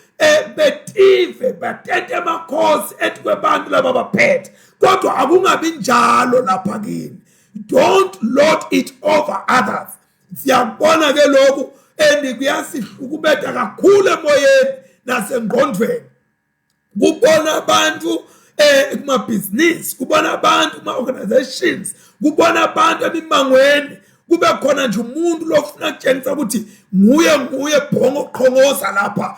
betive batete amakhosi ethi kwebantu laba baphethe kodwa akungabi njalo lapha kini. Don't lord it over others. Siyabona ke lokhu kuyasihlukubetha kakhulu emoyeni nasengqondweni. Kubona abantu kuma-business kubona abantu kuma-organizations kubona abantu emimangweni kube khona nje umuntu lofuna ukutshengisa ukuthi nguye bhongo qhongoza lapha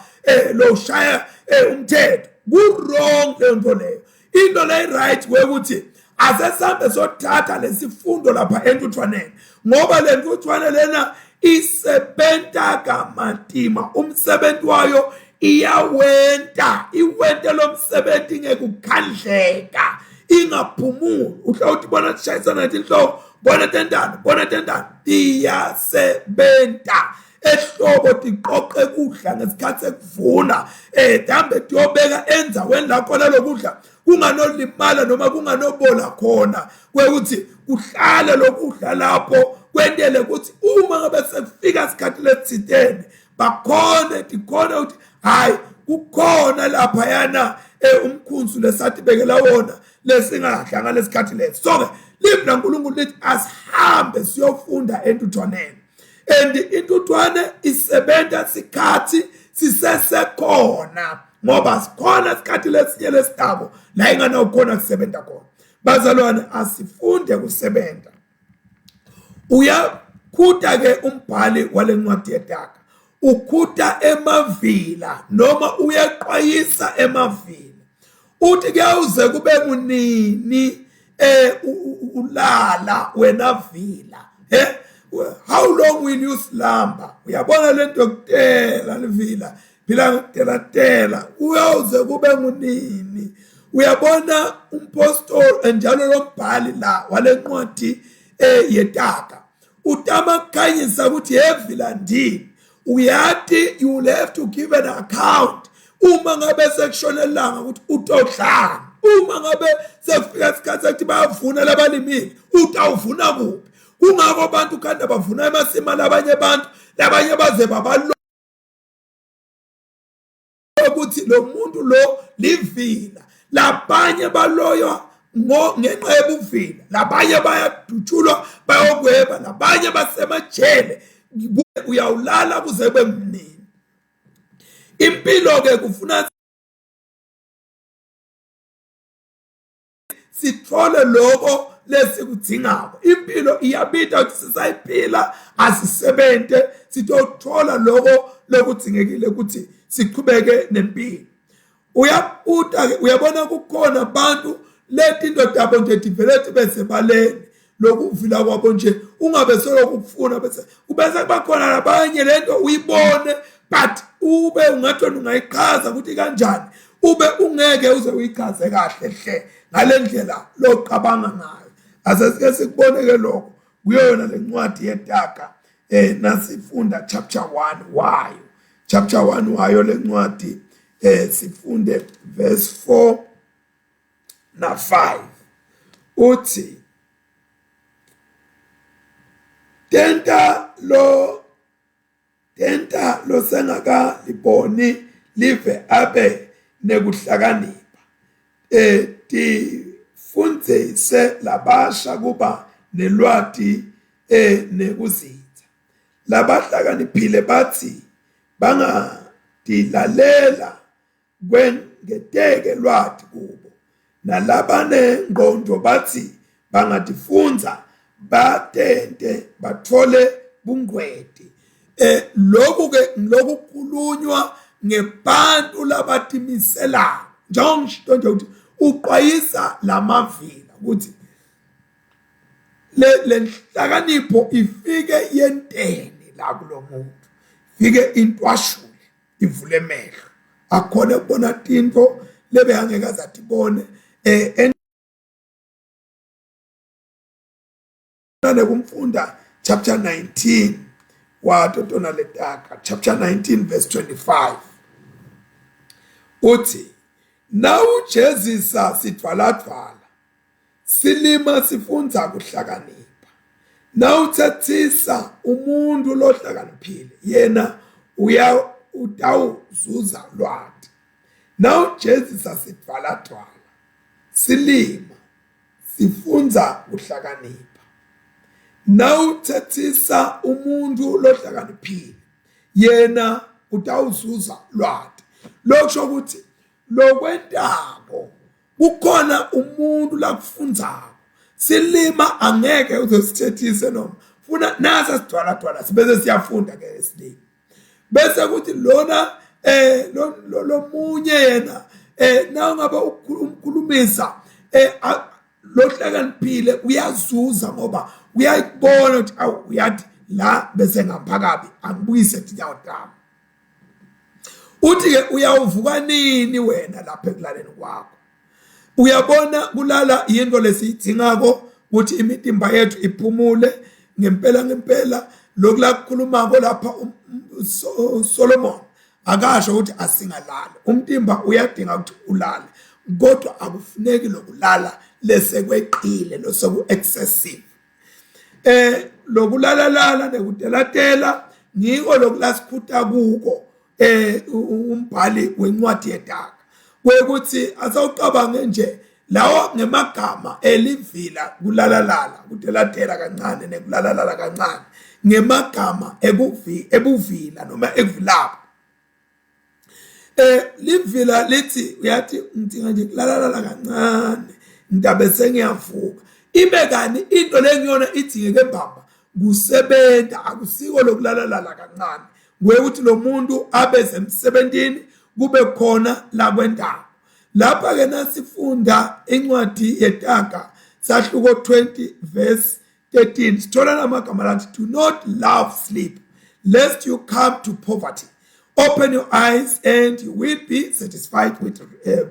lo shaya umthetho ku-wrong leyo nto leyo. Into le right kwekuthi asesambe sothatha lesifundo lapha entuthwaneni, ngoba le ntuthwane lena isebenza kamatima, umsebenzi wayo iyawenta, iwente lo msebenzi ngekukhandleka, ingaphumuli. Uhlawuthi bona tshayisana nathi inhloko, bona tendana iyasebenza ehlobo tiqoqe kudla ngesikhathi sekuvuna, dambe tiyobeka enzaweni lakho lokudla kunganolimala noma kunganobola khona, kwekuthi kuhlale lokudla lapho, kwentele ukuthi uma ngabe sekufika isikhathi lesitheni tikhona ukuthi hayi kukhona lapha yana umkhunzu lesathi bekela wona lesingadlanga lesikhathi leso. So-ke live laNkulunkulu lithi asihambe siyofunda entuthwaneni, and intuthwane isebenza sikhathi sisesekhona, ngoba sikhona isikhathi lesinye lesidabo la inganakhona kusebenza khona. Bazalwane, asifunde kusebenza. Uyakhuta ke umbhali wale ncwadi yedaka, ukhuta emavila noma uyaqwayisa emavila, uthi kuyawuze kube kunini ulala wena vila, how long will you slumber? Uyabona lento yokutela livila phila tela uyawuze kube kunini. Uyabona umpostoli njalo lo mbhali la wale ncwadi yedaka utama kukhanyisa ukuthi yevila ndini, uyathi you will have to give an account uma ngabe sekushonelanga ukuthi utodlana, uma ngabe sekufika isikhathi ukuthi bayavuna labalimini utawuvuna kuphi. Kungako abantu kanti abavuna emasimini labanye baze babalo ukuthi lo muntu lo livila, labanye baloyo ngenxa yobuvila, labanye bayadutshulwa bayokweba, labanye basemajele. Uyawulala kuze kube mnini. Impilo ke kufuna sithole lokho lesikudingako. Impilo iyabida ukuthi sisayiphila asisebenze sitothola lokho lokudingekile ukuthi siqhubeke nempilo. Uyabona kukhona abantu lethi indoda yabo nje develop besebaleni lokuvila kwabo nje, ungabe solokufuna bese kubese kubakhona labanye lento uyibone, but ube ungathi ungayichaza ukuthi kanjani, ube ungeke uze uyichaze kahle hle ngalendlela loqabanga ngayo. Asesike sikuboneke lokho kuyona lencwadi yedaka, nasifunda chapter 1 wayo, chapter 1 wayo lencwadi, sifunde verse 4 na 5 uthi tenta lo sengaka liboni live abe nekuhlakanipha, tifundzise labasha kuba nelwati nekuzinza. Labahlakaniphile bathi bangatilalela kwengeteke lwati kubo, nalabane ngqondo bathi bangatifunza batente bathole bungcweti. Lokhu ke lokukhulunywa ngebantu labatimisela, njengoshito nje ukuthi uqwayisa lamavila ukuthi le nhlakanipho ifike yenteni la kulo muntu, ifike intwashule ivule emehlo akhona ukubona tinto lebe angeke azatibone. Kumfunda chapter 19 watotona letaka, chapter 19 verse 25 uthi nawujezisa sithwalathwala, silima sifunza kuhlakanipha. Nawuthathisa umuntu lohlakaniphile, yena utawuzuza lwati. Nawujezisa sithwalathwala, silima sifunza kuhlakanipha. Nawuthathisa umuntu lohlakaniphile, yena utawuzuza lwati. Lokusho ukuthi lokwentako kukhona umuntu la kufundzako. Silima angeke uzosithethise noma funa nasa sithwala sibese siyafunda ke esilimi, bese kuthi lona lo munye yena na ngabe umkhulumisa lo hlakaniphile uyazuza ngoba uyayibona ukuthi uyathi la bese ngaphakabi angibuyise tinyawo uthi ke uyawuvuka nini wena lapha ekulaleni kwakho uyabona kulala into lesiyidingako ukuthi imitimba yethu iphumule ngempela lokulakhulumako lapha Solomon akasho ukuthi asingalali umtimba uyadinga ukuthi ulale kodwa akufuneki lokulala lesekweqile loseku excessive lokulala nekutelatela ngiko lokulasikhutha kuko umbhali wencwadi yedaka kwekuthi asawucabange nje lawo ngemagama elivila kulalala kutelatela kancane nekulalala kancane ngemagama ebuvila noma ekuvilapha livila lithi uyathi ngidinga nje kulalala kancane ndabe sengiyavuka ibe kani into lengiyona idingeke baba kusebenza akusiko lokulalala kancane ukuthi lo muntu abeze emsebentini kube khona la kwendawo lapha ke nasifunda incwadi yedaka sahluko 20 verse 13 sithola namagama lathi do not love sleep lest you come to poverty open your eyes and you will be satisfied with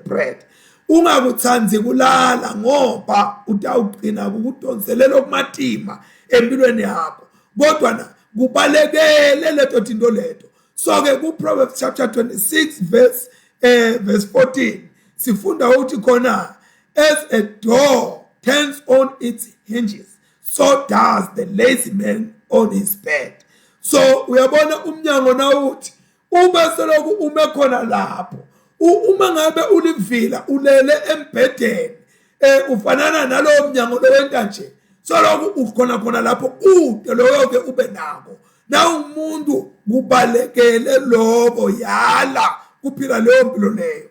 bread ungakuthandi kulala ngoba utawugcina ukudonselela okumatima empilweni yakho kodwa na kubalekele leto tinto leto so ke ku Proverbs chapter 26 verse 14 sifunda ukuthi khona as a door turns on its hinges so does the lazy man on his bed so uyabona umnyango nawuthi ube seloku ume khona lapho uma ngabe ulivila ulele embedeni ufanana nalowo mnyango lowenta nje soloku ukhona lapho ude loyo ke ube nako na umuntu kubalekele lobo yala kuphila leyo mpilo leyo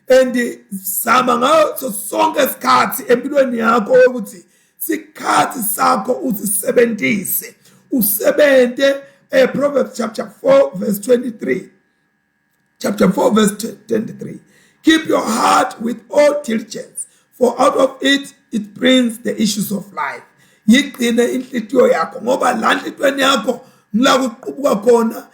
and sama ngaso sonke isikhathi empilweni yakho ukuthi sikhathi sakho usisebenzise usebente Proverbs chapter 4 verse 23 chapter 4 verse 23 keep your heart with all diligence for out of it brings the issues of life yiqine inhlitiyo yakho ngoba la nhlitweni yakho ngila kuqubuka khona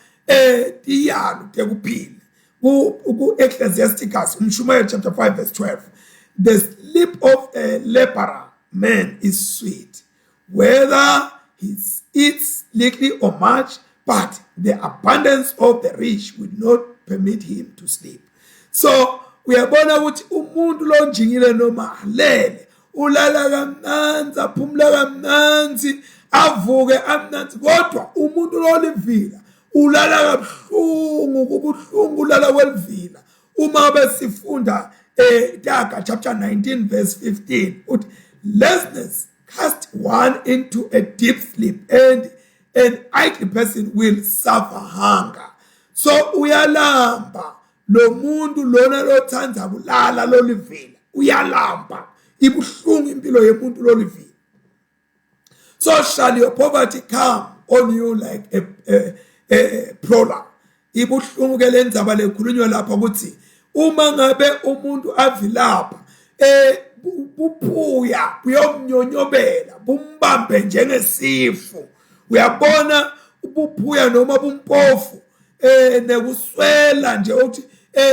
tiyalo tekuphila ku Ecclesiasticus umshumayeli chapter 5 verse 12 the sleep of a leper man is sweet whether he eats little or much but the abundance of the rich will not permit him to sleep so uyabona ukuthi umuntu lo njingile noma lele ulala kamnanzi aphumula kamnanzi avuke amnanzi kodwa umuntu lo livila ulala kabuhlungu kubuhlungu ulala kwelivila uma besifunda Daka chapter 19 verse 15 uthi laziness cast one into a deep sleep and an idle person will suffer hunger so uyalamba lo muntu lona lothanda kulala lo livila uyalamba ibuhlungu impilo yemuntu lo livila so shall your poverty come on you like a prologue ibuhlungu ke lenzaba lekhulunywa lapha ukuthi uma ngabe umuntu avilapha buphuya buyomnyonyobela bumbambe njengesifu uyabona ubuphuya noma bumpofu nekuswela nje uthi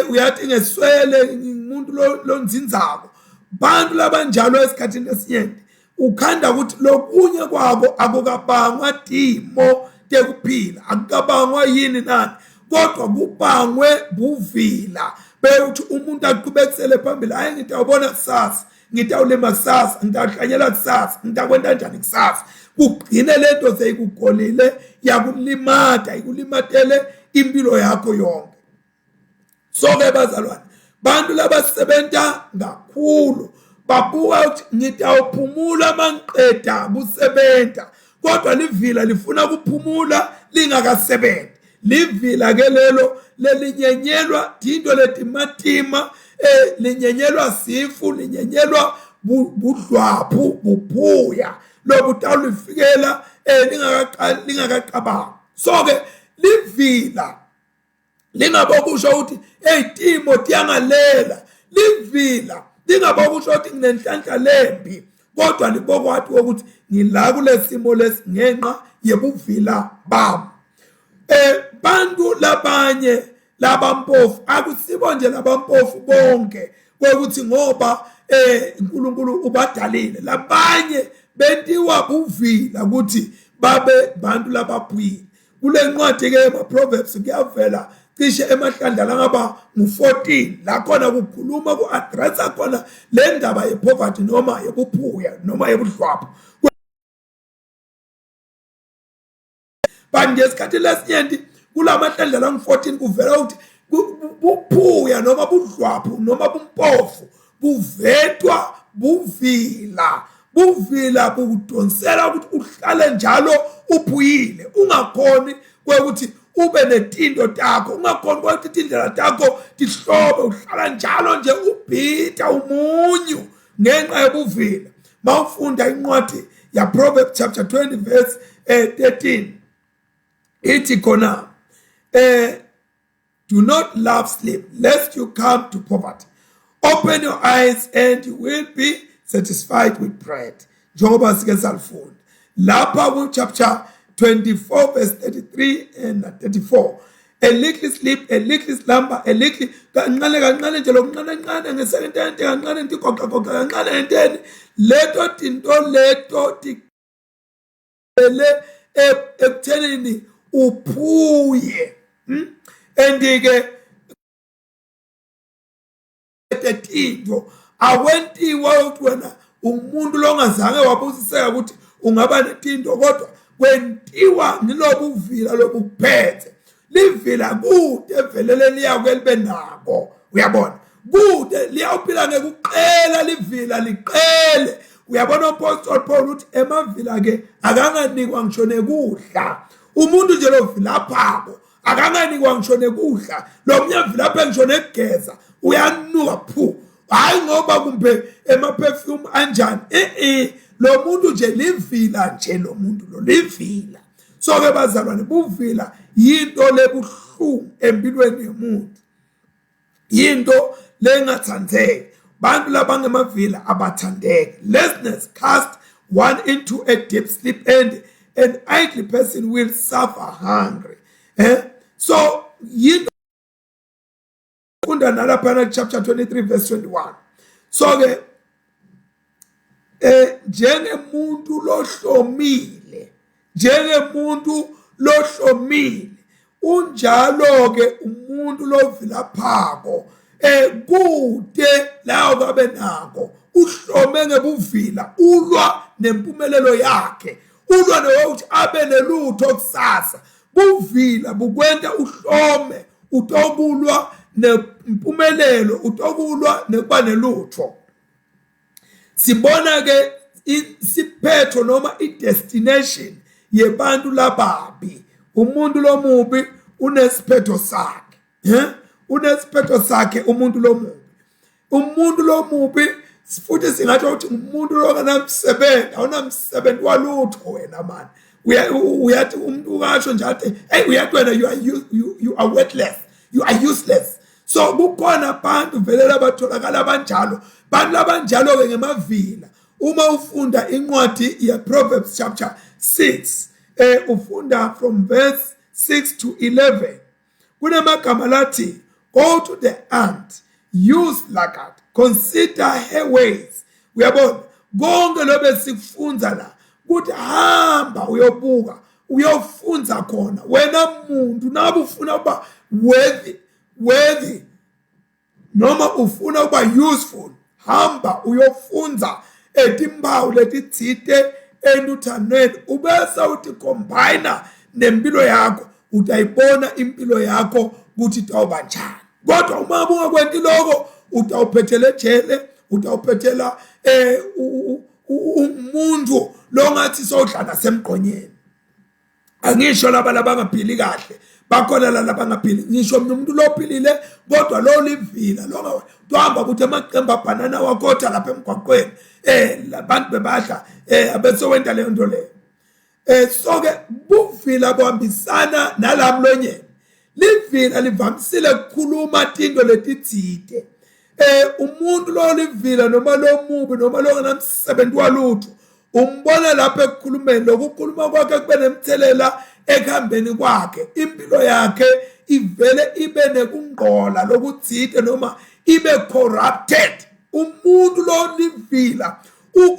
uyathi ngeswele umuntu lo nzinzako bantu labanjalo esikhathini esinyenti ukhanda ukuthi lokunye kwabo akukabangwa timo tekuphila akukabangwa yini nani kodwa kubangwe buvila beyothi umuntu aqhubekisele phambili hayi ngitawubona kusasa ngitawulima kusasa ngitahlanyela kusasa ngitakwenda njani kusasa kugcine lento seyikukolile yakulimata ikulimatele impilo yakho yonke so ke bazalwane bantu labasebenza kakhulu babuka ukuthi ngitawuphumula mangiqeda kusebenza kodwa livila lifuna kuphumula lingakasebenzi livila ke lelo lelinyenyelwa into letimatima linyenyelwa sifu linyenyelwa budlwaphu buphuya lobutawulifikela lingakaqabanga so ke livila lingabokusho ukuthi hey timo tiyangalela livila lingabona ukuthi othi nginenhlanhla lembi kodwa libokwathi ukuthi ngila kulesimo lesingenqa yebuvila bami. Bantu labanye labampofu akusibo nje labampofu bonke ukuthi ngoba uNkulunkulu ubadalile, labanye bentiwa buvila ukuthi babe bantu lababhwili. Kule ncwadi ke ema-Proverbs kuyavela cishe emahlandla ngaba ngu-14 la khona kukhuluma ku-addressa khona le ndaba ye-poverty noma yebuphuya noma yebudlwaphu. But ngesikhathi lesinyenti kulamahlandla langu-14 kuvela ukuthi buphuya noma budlwaphu noma bumpofu buvetwa buvila. Buvila bukudonsela ukuthi uhlale njalo uphuyile, ungakhoni ukuthi ube netindo takho, ungakhoni ukuthi indlela takho tihlobe, uhlala njalo nje ubhida umunyu ngenxa yobuvila. Mawufunda incwadi ya Proverbs chapter 20 verse 13 ithi khona do not love sleep lest you come to poverty. Open your eyes and you will be satisfied with bread. Njengoba sike salifunda lapha ku chapter 24 verse 33 and 34. A little sleep, a little slumber, a little kancane nje lokuncane ngesentente kancane ntikoqa kancane enteni leto tinto leto tikele ekuthenini uphuye. Andike etinto awentiwa ukuthi wena umuntu longazange wabusiseka ukuthi ungaba netinto kodwa kwentiwa ngilobuvila lobuphethe. Livila kude velele liyake libe nako, uyabona kude liyawuphila ngekuqela livila liqele. Uyabona uApostle Paul uthi emavila ke akanganikwa ngisho nekudla. Umuntu nje lovila phabo akanganikwa ngisho nekudla, lo mnyavila lapha ngisho nekugeza uyanuka phu. Hayi ngoba kumbe ema-perfume anjani, lo muntu nje livila nje, lo muntu lo livila. So ke bazalwane, buvila yinto lebuhlungu empilweni yomuntu, yinto lengathandeki. Bantu labangemavila abathandeki. Laziness cast one into a deep sleep and an idle person will suffer hungry. So yinto funda nalapha chapter 23 verse 21. So ke njengemuntu lohlomile unjalo ke umuntu lovila phako kude lawo kabe nako uhlome ngebuvila ulwa nempumelelo yakhe, ulwa nokuthi abe nelutho kusasa. Buvila bukwenta uhlome utobulwa nempumelelo, utobulwa nekuba nelutho. Sibona ke isiphetho noma i-destination yebantu lababi. Umuntu lomubi unesiphetho sakhe, unesiphetho sakhe umuntu lomubi. Umuntu lomubi futhi singatsho ukuthi umuntu longanamsebenzi, awunamsebenzi walutho wena man. Uyathi umuntu kasho nje athi hey uyathi wena you are worthless, you are useless. So kukhona abantu vele labatholakala abanjalo, bantu labanjalo ke ngemavila. Uma ufunda incwadi ya Proverbs chapter 6 ufunda from verse 6 to 11 kunemagama lathi go to the ant, use laggard, consider her ways. Uyabona konke lobe sikufunza la kuthi hamba uyobuka uyofunza khona. Wena muntu nabe ufuna ukuba worthy noma ufuna ukuba useful, hamba uyofunza etimpawu letitsite entuthanweni ubese uthi combine nempilo yakho utayibona impilo yakho ukuthi tawuba njani. Kodwa uma ungakwenti lokho utawuphethela ejele, utawuphethela umuntu longathi sowudlala semgqonyeni. Angisho laba labangaphili kahle, bakhona la labangaphili, ngisho umuntu lophilile kodwa lo livila lo tuhamba ukuthi amaqembu abanana wakotha lapha emgwaqweni labantu bebadla abese wenda leyo nto leyo. So ke buvila buhambisana nalamlonyeni. Livila livamisile ukukhuluma into letitsite umuntu lo olivila noma lo mubi noma lo ngamsebenzi walutho umbona lapha ekukhulumeni lokukhuluma kwakhe kube nemthelela ekuhambeni kwakhe impilo yakhe ivele ibe nekungqola lokuthide noma ibe corrupted. Umuntu lo olivila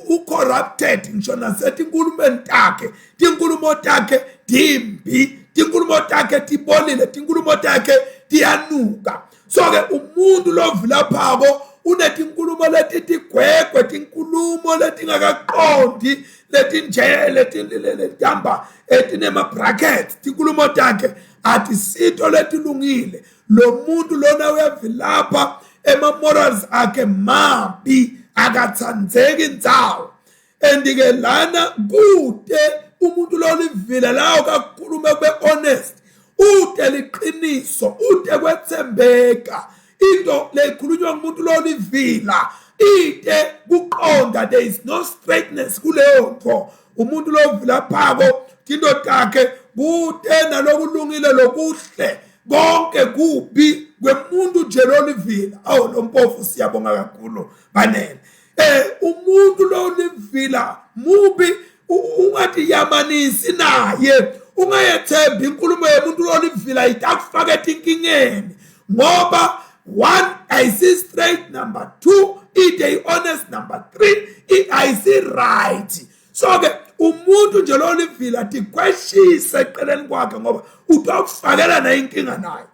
u-corrupted ngisho nasethi inkulumeni takhe tinkulumo takhe dimbi tinkulumo takhe tibolile tinkulumo takhe tiyanuka. So-ke umuntu lo ovilaphako unetinkulumo letitigwegwe tinkulumo letingakaqondi letihamba etinema-brackets tinkulumo takhe atisito letilungile. Lo muntu lona uyavilapha ema-morals akhe mabi akatsandzeki ndzawo. And-ke lana kude umuntu lo olivila lawo kakhulume kube honest ude liqiniso ude kwethembeka into lekhulunywa ngumuntu lo olivila ide kuqonda there is no straightness kuleyo nto. Umuntu lo ovilaphako into takhe kude nalokulungile lokuhle konke kubi kwemuntu nje lo olivila. Awu lo mpofu siyabonga kakhulu banene. Umuntu lo olivila mubi ungathi yamanisi naye ungayethembi inkulumo yomuntu lo olivila itakufaka etinkingeni ngoba one I see straight, number two ide honest, number three I see right. So-ke umuntu nje lo olivila tikweshise eqeleni kwakhe ngoba utawufakela na inkinga naye.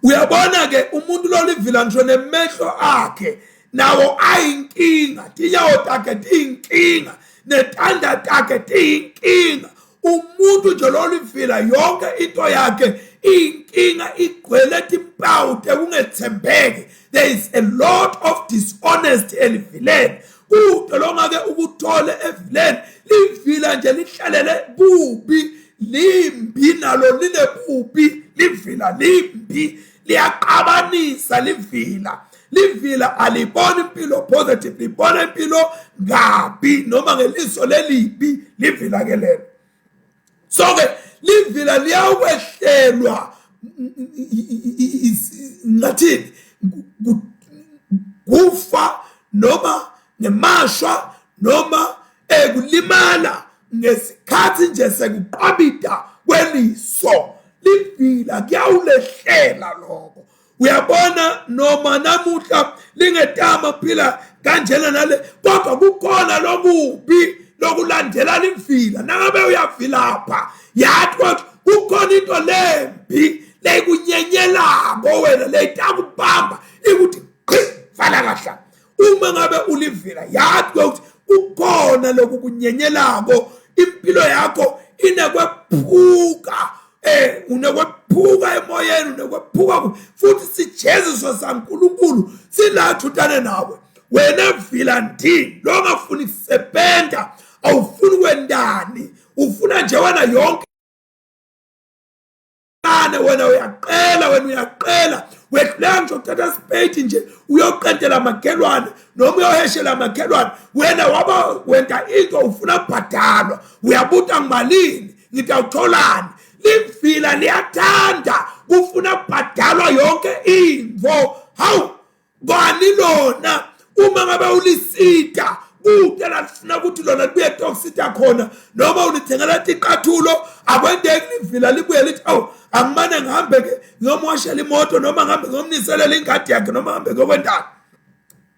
Uyabona-ke umuntu lo olivila ngisho nemehlo akhe nawo ayinkinga tinyawo takhe tiyinkinga netanda takhe tiyinkinga. Umuntu nje lo olivila yonke into yakhe inkinga igcwele timpawu tekungethembeki. There is a lot of dishonesty elivileni. Kude longake ukuthole evileni livila nje lihlalele bubi limbi nalo line bubi livila limbi liyaqabanisa livila alibona impilo positive libona impilo ngabi noma ngeliso lelibi livila ke lelo. So-ke livila liyawehlelwa ngathini kufa noma nemashwa noma kulimala ngesikhathi nje sekuqabida kweliso. Livila kuyawulehlela lokho. Uyabona noma namuhla lingetama phila kanjena nale kodwa kukhona lokubi lokulandela livila. Nangabe uyavilapha yathi kukhona into lembi lekunyenyelako wena leyitakubamba ikuthi vala kahla. Uma ngabe ulivila yathi ukuthi kukhona lokhu kunyenyelako impilo yakho inekwephuka unekwephuka emoyeni unekwephuka futhi sijeziso saNkulunkulu silathutane nawe. Wena vila ndini lo ngafuni kusebenta awufuni kwendani ufuna nje wena yonke wena uyaqela wehlanga nje ukuthatha spade nje uyoqentela amakhelwane noma uyoheshela amakhelwane wena wenta into ufuna kubhadalwa uyabuta ngimalini ngitawutholani. Livila liyathanda kufuna kubhadalwa yonke info. Hawu kwani lona uma ngabe ulisida kude lafuna ukuthi lona libuye etokusida khona noma ulithengela tiqathulo akwendeki livila libuye lithi awu angimane ngihambe ke ngiyomwashela imoto noma ngihambe ngiyomniselela ingadi yakhe noma ngihambe ngokwendalo.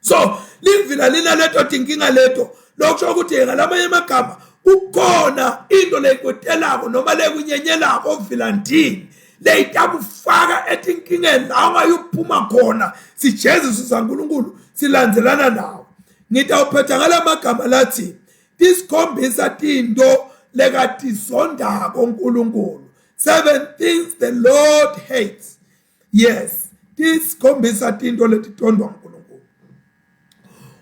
So livila linaleto tinkinga leto lokusho ukuthi ngalamanye amagama ukhona into leyikutelako noma lekunyenyelako ovilandini leyitakufaka etinkingeni la ungayuphuma khona. Sijeziso saNkulunkulu silandzelana nawo. Ngitawuphetha ngalamagama lathi tisikhombisa tinto lekatizondako uNkulunkulu. 7 things the Lord hates. Yes, tisikhombisa tinto letitondwa uNkulunkulu.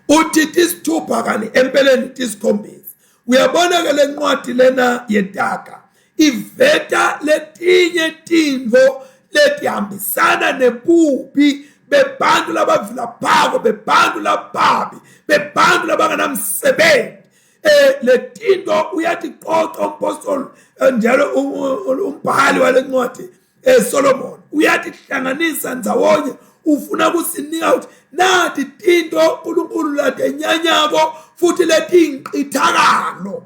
Uthi tisithupha kani empeleni tisikhombisa. Uyabona ke lencwadi lena yedaka iveta letinye tintfo letihambisana nebubi bebantu labavilaphako bebantu lababi bebantu labanganamsebenzi. Letinto uyatiqoqa umpostoli njalo umbhali walencwadi Solomon uyatihlanganisa ndzawonye ufuna kusinika ukuthi nathi into uNkulunkulu ladenyanyako futhi lethi inqithakalo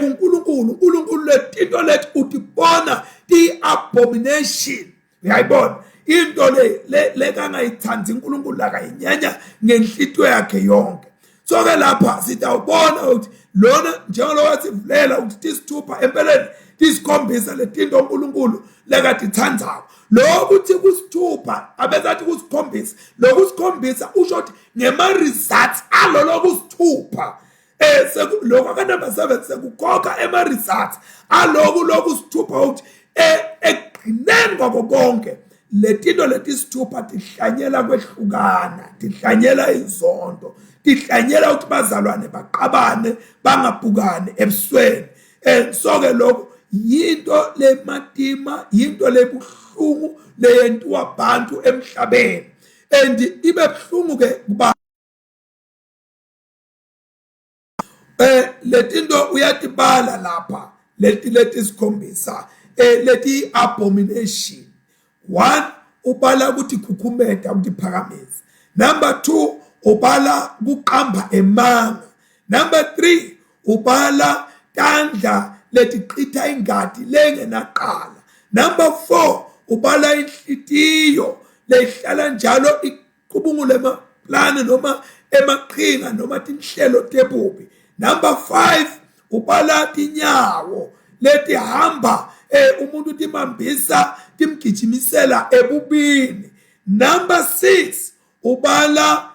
kuNkulunkulu letinto lethi utibona ti abomination. Uyayibona into le kangayithandi uNkulunkulu lakayinyanya ngenhlityo yakhe yonke. So ke lapha sitawubona ukuthi lona njengalo wasivulela ukuthi tisithupha empeleni tisikhombisa letinto uNkulunkulu lekatithandayo. Lokuthi kusithupha abezathi kusikhombisa lokusikhombisa usho ukuthi ngema results alolo kusithupha lokho ka number 7 sekukhokha ema results aloku sithupha ukuthi ekugcineni kwako konke letinto letisithupha tihlanyela kwehlukana, tihlanyela izondo, tihlanyela ukuthi bazalwane baqabane bangabhukane ebusweni. So ke lokho yinto lematima, yinto lebuhlungu leyentiwa abantu emhlabeni, and ibe buhlungu ke kuba letinto uyatibala lapha leti sikhombisa leti abomination. 1 ubala ukuthi khukhumeta ukuthi phakamisa. Number 2 ubala kuqamba emanga. Number 3 ubala tandla letiqitha ingadi lengenaqala. Number 4 ubala inhlitiyo lehlala njalo iqubungule emaplane noma emaqhinga noma tinhlelo tebubi. Number 5 ubala tinyawo leti hamba umuntu timambisa timgijimisela ebubini. Number 6 ubala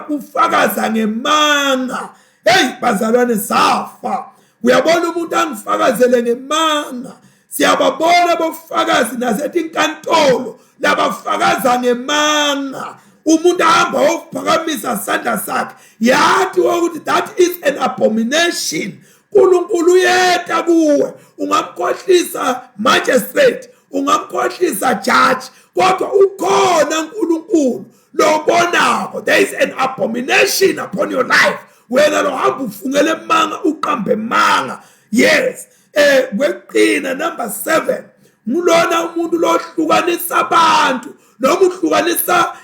kufakaza ngemanga. Hey bazalwane safa. Uyabona umuntu angifakazele ngemanga. Siyababona bofakazi nasetinkantolo labafakaza ngemanga. Umuntu ahamba ukuphakamisa isandla sakhe yathi ukuthi that is an abomination. uNkulunkulu yeta kuwe ungamkhohlisa magistrate, ungamkhohlisa judge, kodwa ukhona uNkulunkulu lobonako. There is an abomination upon your life. Wena lo hamba ufungele emanga uqambe emanga. Yes. Kweqina number 7 ngulona umuntu lohlukanisa abantu noma uhlukanisa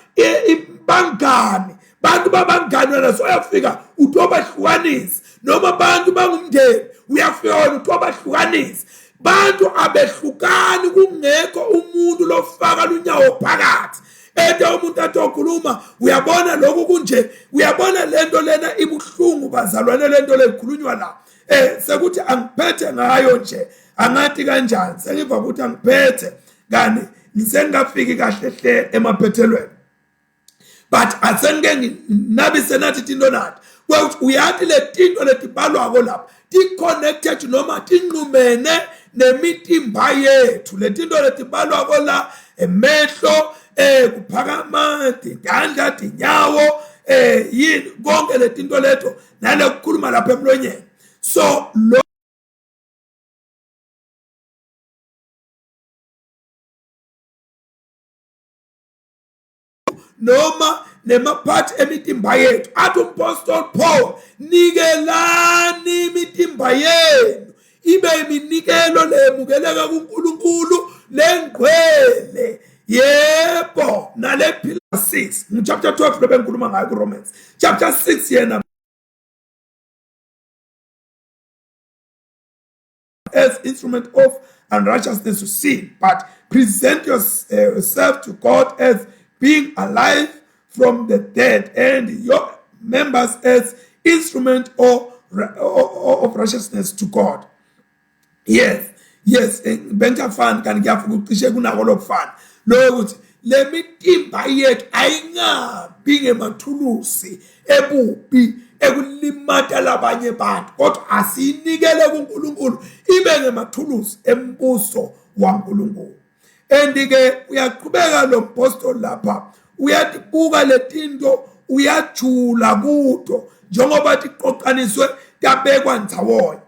ibangani. Bantu babangani wena soyafika utobahlukanisa, noma abantu bangumndeni uyafika wena utobahlukanisa. Bantu abehlukani kungekho umuntu lofaka lunyawo phakathi. Umuntu atokhuluma uyabona lokhu kunje, uyabona lento lena ibuhlungu bazalwane lento lekhulunywa la. Sekuthi angiphethe ngayo nje angathi kanjani, sengiva ukuthi angiphethe kani ngisengafiki kahle hle emaphethelweni. But asengeke nabi senathi tinto nathi ukuthi uyathi letinto letibhalwako lapha ti-connected noma tinqumene nemitimba yethu. Letinto letibhalwako la emehlo kuphakama tindandla tinyawo yini konke letinto letho nale kukhuluma lapha emlonyeni. So noma nemaphathi emitimba yethu athi uMapostle Paul nikelani imitimba yenu ibe iminikelo lemukeleka kuNkulunkulu lengcwele. Yebo nale phila 6 mu chapter 12 lobe ngikhuluma ngayo ku Romans chapter 6 yena as instrument of unrighteousness to sin, but present yourself to God as being alive from the dead, and your members as instrument of righteousness to God. Yes, bengafani kanti kuyafukucishe kunako lokufana lokuthi lemitimba yethu ayingabi ngemathulusi ebubi ekulimata labanye abantu, kodwa asinikele kuNkulunkulu ibe ngemathulusi embuso waNkulunkulu. Endike uyaqhubeka lo apostle lapha uyatibuka letinto uyajula kudo njengoba tiqoqaniswe tabekwa ndawonye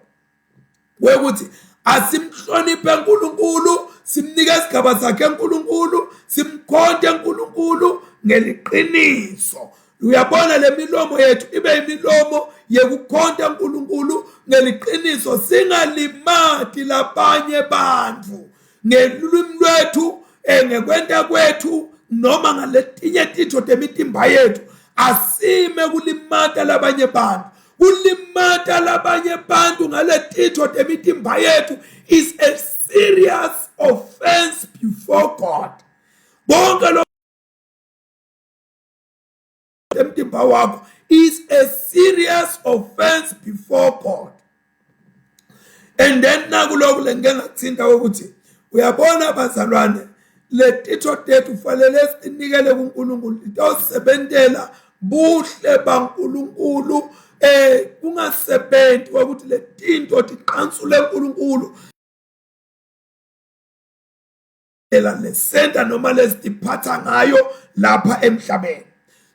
wekuthi asimhloniphe uNkulunkulu, simnike isigaba sakhe uNkulunkulu, simkhonte uNkulunkulu ngeliqiniso. Uyabona le milomo yethu ibe imilomo yekukhonta uNkulunkulu ngeliqiniso, singalimati labanye bantu ngelulimi lwethu, ngekwenta kwethu, noma ngaletinye titho temitimba yethu asime kulimata labanye bantu. Kulimata labanye bantu ngaletitho temitimba yethu is a serious offense before God. Bonke lo temtimba wakho is a serious offense before God. And then nakuloko lengeke ngakuthinta ukuthi uyabona bazalwane letitho tethu fanele sinikele kuNkulunkulu itosebentela buhle baNkulunkulu kungasebenzi ukuthi letinto tiqhansule uNkulunkulu lesenta noma lesiphatha ngayo lapha emhlabeni.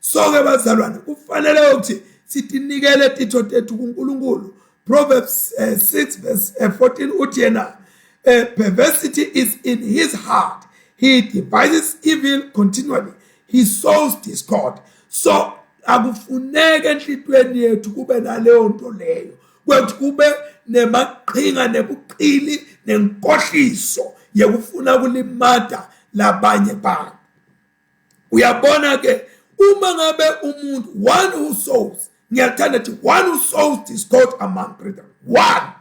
So ke bazalwane kufanele ukuthi sitinikele titho tethu kuNkulunkulu. Proverbs 6 verse 14 uthi yena perversity is in his heart, he devises evil continually, he sows discord. So akufuneke enhlitweni yethu kube naleyo nto leyo ukuthi kube nemaqhinga nebuqili nenkohliso yekufuna kulimata labanye bantu. Uyabona ke uma ngabe umuntu one who sows, ngiyathanda ukuthi one who sows discord among brethren, one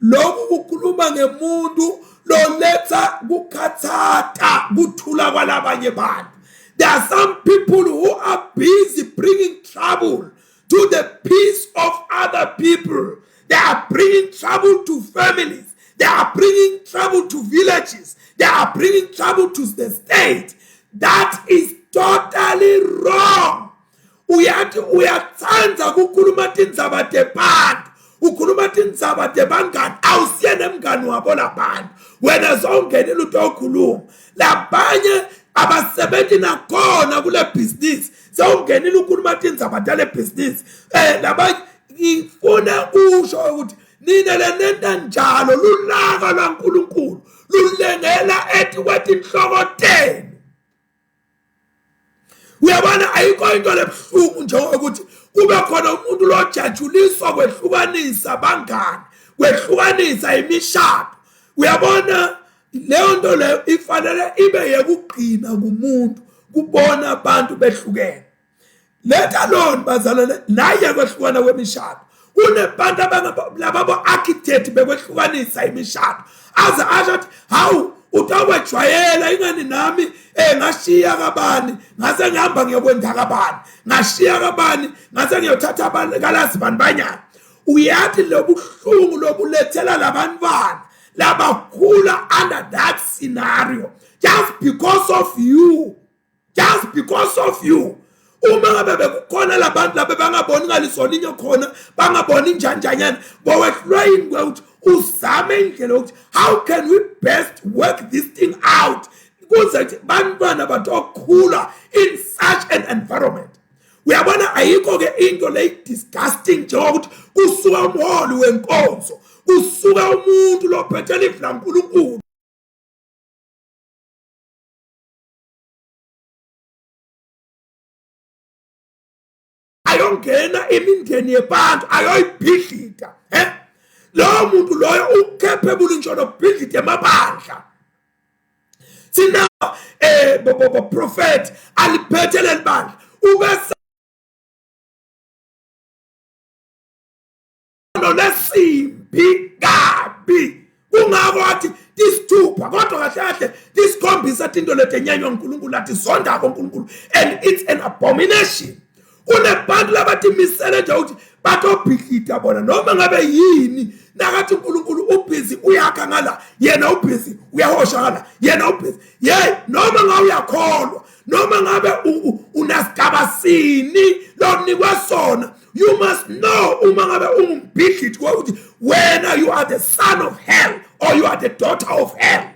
lokhu kukhuluma ngemuntu loletha kukhathata kuthula kwalabanye bantu. There are some people who are busy bringing trouble to the peace of other people. They are bringing trouble to families. They are bringing trouble to villages. They are bringing trouble to the state. That is totally wrong. Uyatsandza kukhuluma tindzaba tebantu, ukhuluma tindzaba tebangani, awusiye nemngani wabo labantu. Wena zongenela utokhuluma labanye abasebenzi nakhona kule business sewungenile ukhuluma tindzaba tale business labanye ngifuna kusho ukuthi nina lenenta njalo lulaka lwaNkulunkulu lulengela ethi kwethi inhloko tenu. Uyabona ayikho into lebuhlungu njengokuthi kube khona umuntu lojajuliswa kwehlukanisa bangani, kwehlukanisa imishado. Uyabona leyo nto leyo ifanele ibe yekugcina kumuntu kubona abantu behlukene. Let alone bazalwane naye kwehlukana kwemishado. Kunebantu lababo architect bekwehlukanisa imishado. Aza ashathi hawu utawejwayela ingani nami ngashiya kabani ngase ngihamba ngiyokwenda kabani, ngashiya kabani ngase ngiyothatha abantu kalazi bani banyana. Uyathi lobuhlungu lobulethela labantwana labakhula under that scenario just because of you, just because of you. Uma ngabe bekukhona labantu labe bangaboni ngalisolinye khona bangaboni njanjanyana bowehlwa yini ukuthi uzame indlela ukuthi how can we best work this thing out kuze bantwana batokhula in such an environment. Uyabona ayikho ke into le disgusting njengokuthi kusuka umholi wenkonzo, kusuka umuntu lophethela ivla uNkulunkulu ayongena imindeni yebantu ayoyibhidlita. Lo muntu loyo ucapable nje nokubhidlita emabandla. Sina prophet aliphethele libandla ubese lesimbi kabi kungako athi tisithupha kodwa kahle kahle tisikhombisa into letenyanywa uNkulunkulu athi zonda koNkulunkulu and it's an abomination. Kunebantu labathi misele nje ukuthi batobhidlita bona noma ngabe yini nakathi uNkulunkulu ubhizi uyakha ngala yena ubhizi uyahosha ngala yena ubhizi noma ngabe uyakholwa noma ngabe unasigaba sini lonikwe sona. You must know uma ngabe ungumbhidliti ukuthi wena you are the son of hell or you are the daughter of hell.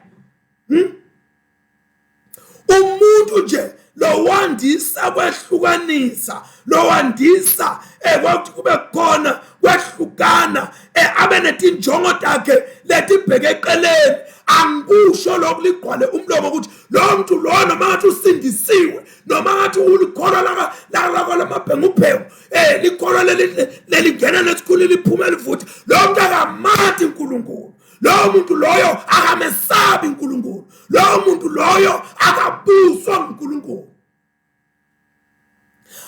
Umuntu nje lo wandisa kwehlukanisa, lo wandisa ukuthi kube khona kwehlukana abe netinjongo takhe letibheke eqeleni. Angisho lokuligqwale umlomo ukuthi lo muntu lo noma ngathi usindisiwe noma ngathi ulikholwa la lamabhengubhengu likholwa leli ngena nesikhulu liphuma livuthi lo muntu akamathi uNkulunkulu lo muntu loyo akamesabi uNkulunkulu lo muntu loyo akabuswa uNkulunkulu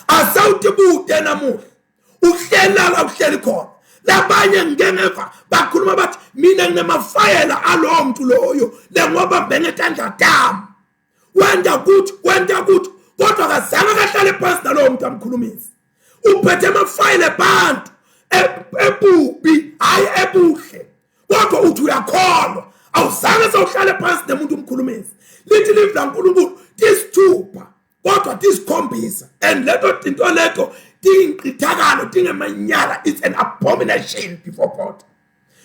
asawutibude namuhla uhlelala uhleli khona labanye ngeneva bakhuluma bathi mina nginemafayela alowo muntu loyo lengoba bengetandla dami wenda kuthi kodwa kazange kahlale phansi nalowo muntu amkhulumisa uphethe amafayela abantu ebubi hayi ebuhle kodwa uthi uyakholwa awuzange sawuhlale phansi nemuntu umkhulumisa lithi live laNkulunkulu tisithupha kodwa tisikhombisa and leto tingqithakalo tingemanyala it's an abomination before God.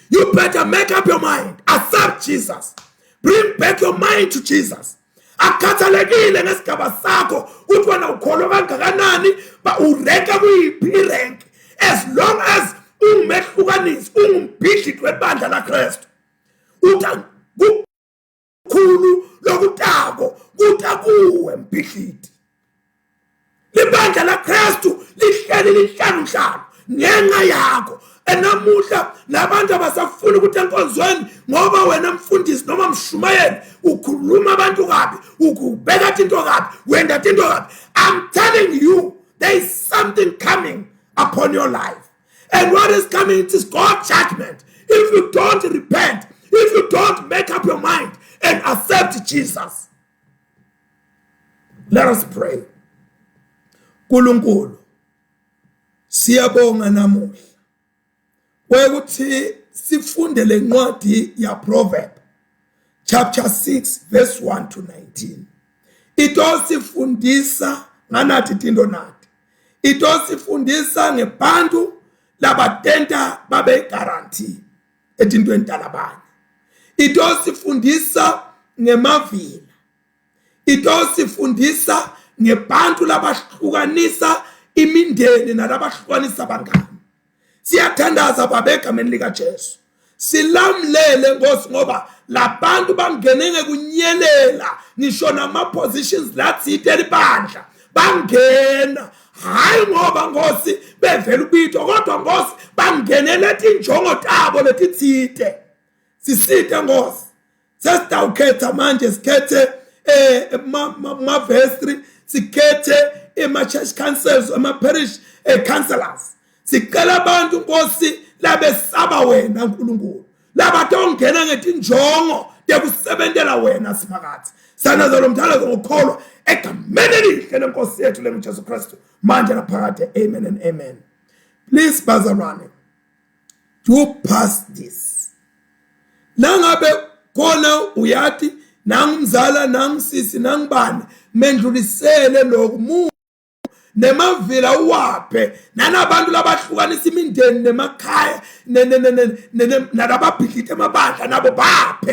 You better make up your mind, accept Jesus, bring back your mind to Jesus. Akhathalekile ngesigaba sakho uthi wena ukholwa kangakanani ba urenka kuyiphi rank as long as ungumehlukanisi ungumbhidli webandla laKristu uthi kukhulu lokutako kutakuwe mbhidliti libandla laKristu lihleli lihlanu ngenxa yakho enamuhla nabantu abasafuna ukuthi enkonzweni ngoba wena mfundisi noma mshumayeli ukhuluma abantu kabi ukubeka into kabi wenda into kabi. I'm telling you there is something coming upon your life, and what is coming, it is God's judgment if you don't repent, if you don't make up your mind and accept Jesus. Let us pray. Nkulunkulu siyabonga namuhla wekuthi sifunde lencwadi ya Proverb chapter 6 verse 1 to 19. Itosifundisa nganathi tinto nathi. Itosifundisa ngebantu labatenta babe guarantee etintweni talabanye. Itosifundisa ngemavila. Itosifundisa ngebantu labahlukanisa imindeni nalabahlukanisa abangani. Siyathandaza babegameni lika Jesu. Silamlele Nkosi ngoba labantu bangene ngekunyelela ngisho nama positions lathithe libandla bangena hayi ngoba Nkosi bevela ubitho kodwa Nkosi bangenele injongo tabo letithithe. Sisithe Nkosi sesitawukhetha manje sikhethe ma-vestry sikhethe ema-church councils ama-parish councillors sicela abantu Nkosi labesaba wena Nkulunkulu labatongena ngetinjongo tekusebentela wena siphakathi sanazalo umthalazo ngokholwa egameni elihle lenkosi yethu lenguJesu Kristu manje naphakade. Amen and amen. Please bazalwane, do pass this. Nangabe khona uyathi nangumzala nangisisi nangibani mendlulisele lokhu nemavila uwaphe nanabantu labahlukanisa imindeni nemakhaya nalababhidlite emabandla nabo baphe